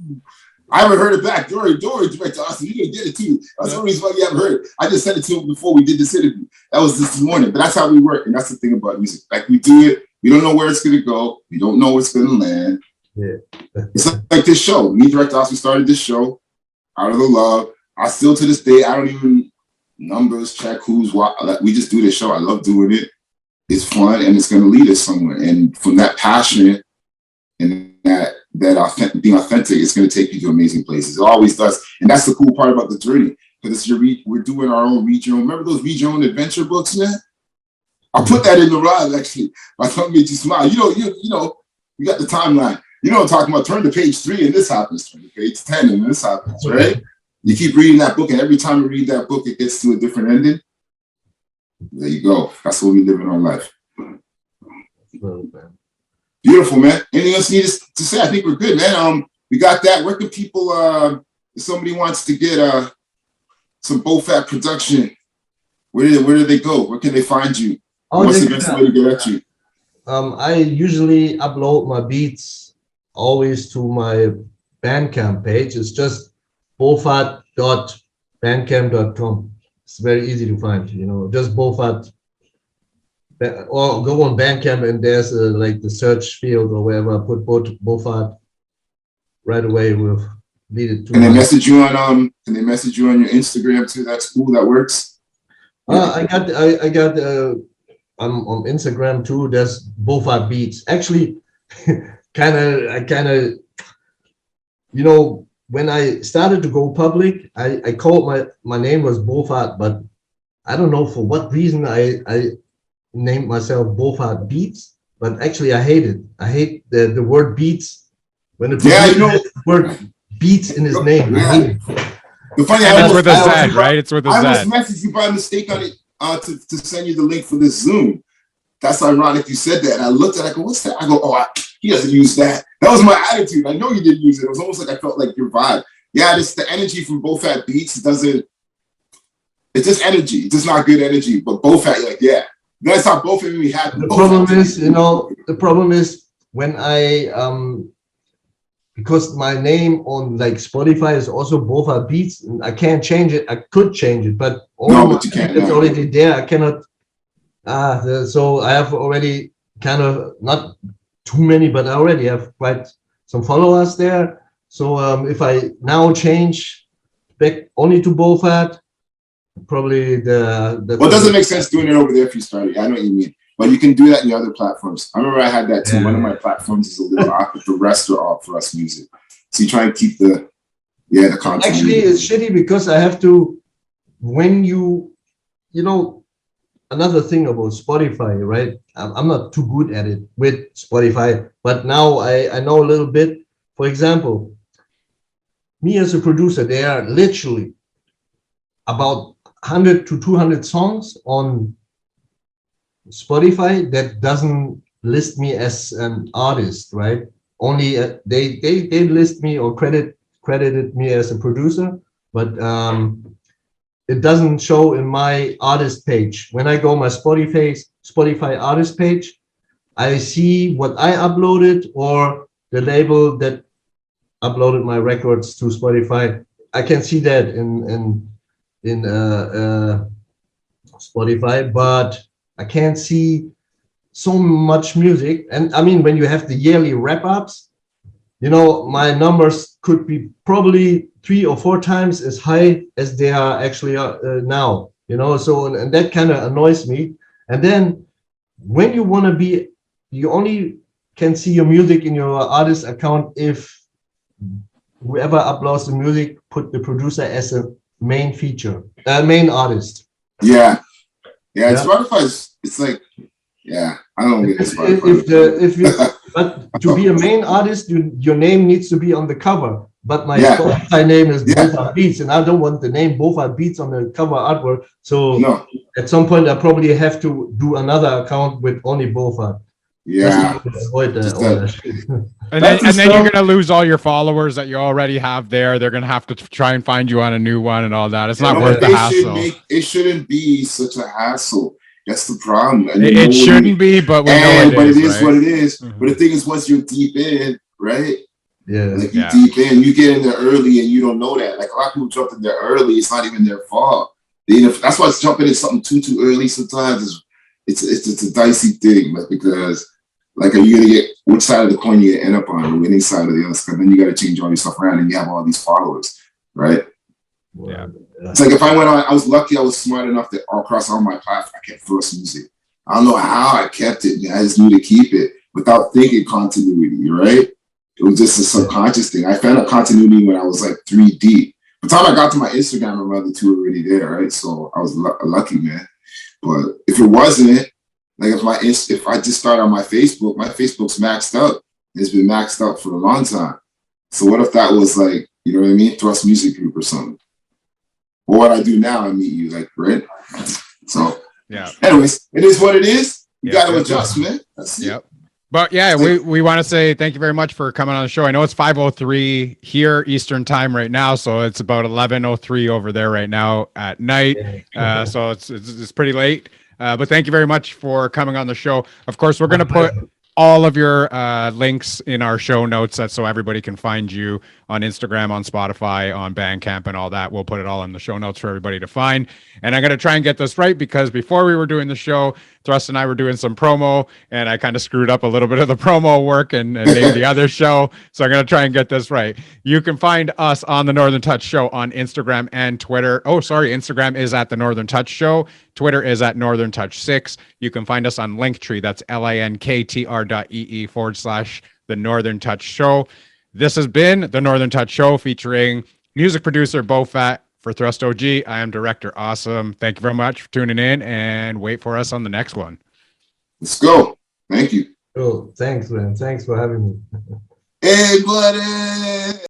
I haven't heard it back. Dory, Director Austin, you're gonna get it too. That's the reason why you haven't heard it. I just sent it to him before we did this interview. That was this morning. But that's how we work, and that's the thing about music. Like, we do it. We don't know where it's gonna go. We don't know where it's gonna land. Yeah. It's like this show. Me, Director Austin, started this show out of the love. I still, to this day, I don't even numbers check who's what. Like, we just do this show. I love doing it. It's fun, and it's gonna lead us somewhere. And from that passion and that being authentic, it's going to take you to amazing places. It always does. And that's the cool part about the journey, because we're doing our own regional. Remember those regional adventure books, man? I'll put that in the ride, actually. My tongue made you smile. You know, you got the timeline. You know what I'm talking about. Turn to page 3 and this happens. Turn to page 10 and this happens, right? You keep reading that book, and every time you read that book, it gets to a different ending. There you go. That's what we live in our life. Beautiful, man. Anything else you need to say? I think we're good, man. We got that. Where can people, if somebody wants to get some BoFaat production, where do they go? Where can they find you? What's the best way to get at you? I usually upload my beats always to my bandcamp page. It's just bofaat.bandcamp.com. It's very easy to find, you know, just BoFaat. Or go on Bandcamp and there's like the search field or wherever. Put BoFaat right away. We'll lead it to. Can they message you on your Instagram too? That's cool. That works. I got I'm on Instagram too. There's BoFaat Beats. Actually, I kind of, you know, when I started to go public, I called my name was BoFaat, but I don't know for what reason I named myself BoFaat Beats, but actually I hate it. I hate the word beats. When the word beats in his name. Yeah. I hate it. The funny, it's with a Z, right? It's with a Z. I was messaged you by mistake on it to send you the link for this Zoom. That's ironic you said that. And I looked at it, I go, what's that? I go, he doesn't use that. That was my attitude. I know you didn't use it. It was almost like I felt like your vibe. Yeah, it's the energy from BoFaat Beats. It's just energy. It's just not good energy. But BoFaat, you're like, yeah. That's how BoFaat made me happy. The problem is when I because my name on like Spotify is also BoFaat Beats, and I can't change it. I could change it, but but you can't. It's already there. I cannot. So I have already kind of not too many, but I already have quite some followers there. So if I now change back only to BoFaat, probably the well, it doesn't make sense doing it over there if you started. I know what you mean. But you can do that in the other platforms. I remember I had that too. One of my platforms is a little off, but the rest are all for us music. So you try and keep the content. Actually, it's shitty because I have to, when you know, another thing about Spotify, right? I'm not too good at it with Spotify, but now I know a little bit. For example, me as a producer, there are literally about 100 to 200 songs on Spotify that doesn't list me as an artist, right? Only they list me or credited me as a producer, but it doesn't show in my artist page. When I go my Spotify artist page, I see what I uploaded or the label that uploaded my records to Spotify. I can see that in Spotify, but I can't see so much music. And I mean, when you have the yearly wrap-ups, you know, my numbers could be probably 3 or 4 times as high as they are actually now, you know, so, and that kind of annoys me. And then when you want to be, you only can see your music in your artist account if whoever uploads the music put the producer as a main feature, main artist. Yeah. Spotify, it's like, I don't get Spotify. But to be a main artist, your name needs to be on the cover. But my Spotify name is BoFaat Beats, and I don't want the name BoFaat Beats on the cover artwork. So at some point, I probably have to do another account with only BoFaat. Yeah. Avoid that. And then you're gonna lose all your followers that you already have there. They're gonna have to try and find you on a new one and all that. It's not worth the hassle. It shouldn't be such a hassle. That's the problem. It shouldn't be, but we know it is. But it is what it is. Mm-hmm. But the thing is, once you're deep in, right? Yeah. Like you're deep in, you get in there early and you don't know that. Like a lot of people jump in there early. It's not even their fault. That's why it's jumping in something too early sometimes. It's a dicey thing, but because like, are you gonna get which side of the coin you end up on, the winning side or the other side? Then you got to change all your stuff around, and you have all these followers, right? Yeah. It's like if I went on, I was lucky. I was smart enough that across all my platforms, I kept thrust music. I don't know how I kept it. I just knew to keep it without thinking continuity, right? It was just a subconscious thing. I found a continuity when I was like 3 deep. By the time I got to my Instagram, my other 2 were already there, right? So I was lucky, man. But if it wasn't, like if I just started on my Facebook's maxed out. It's been maxed out for a long time. So what if that was like, you know what I mean? Thrust Music Group or something. Or what I do now, I meet you, like, right? So, anyways, it is what it is. You got to adjust, man. That's it. But we want to say thank you very much for coming on the show. I know it's 5:03 here Eastern time right now, so it's about 11:03 over there right now at night. So it's pretty late. But thank you very much for coming on the show. Of course, we're going to put all of your links in our show notes so everybody can find you on Instagram, on Spotify, on Bandcamp, and all that. We'll put it all in the show notes for everybody to find. And I'm going to try and get this right because before we were doing the show, Thrust and I were doing some promo, and I kind of screwed up a little bit of the promo work and made the other show. So I'm going to try and get this right. You can find us on the Northern Touch Show on Instagram and Twitter. Oh, sorry. Instagram is at the Northern Touch Show. Twitter is at Northern Touch 6. You can find us on Linktree. That's linktr.ee/the Northern Touch Show. This has been the Northern Touch Show featuring music producer BoFaat. For Thrust OG, I am Director Awesome. Thank you very much for tuning in, and wait for us on the next one. Let's go. Thank you. Oh, thanks, man. Thanks for having me. Hey, buddy.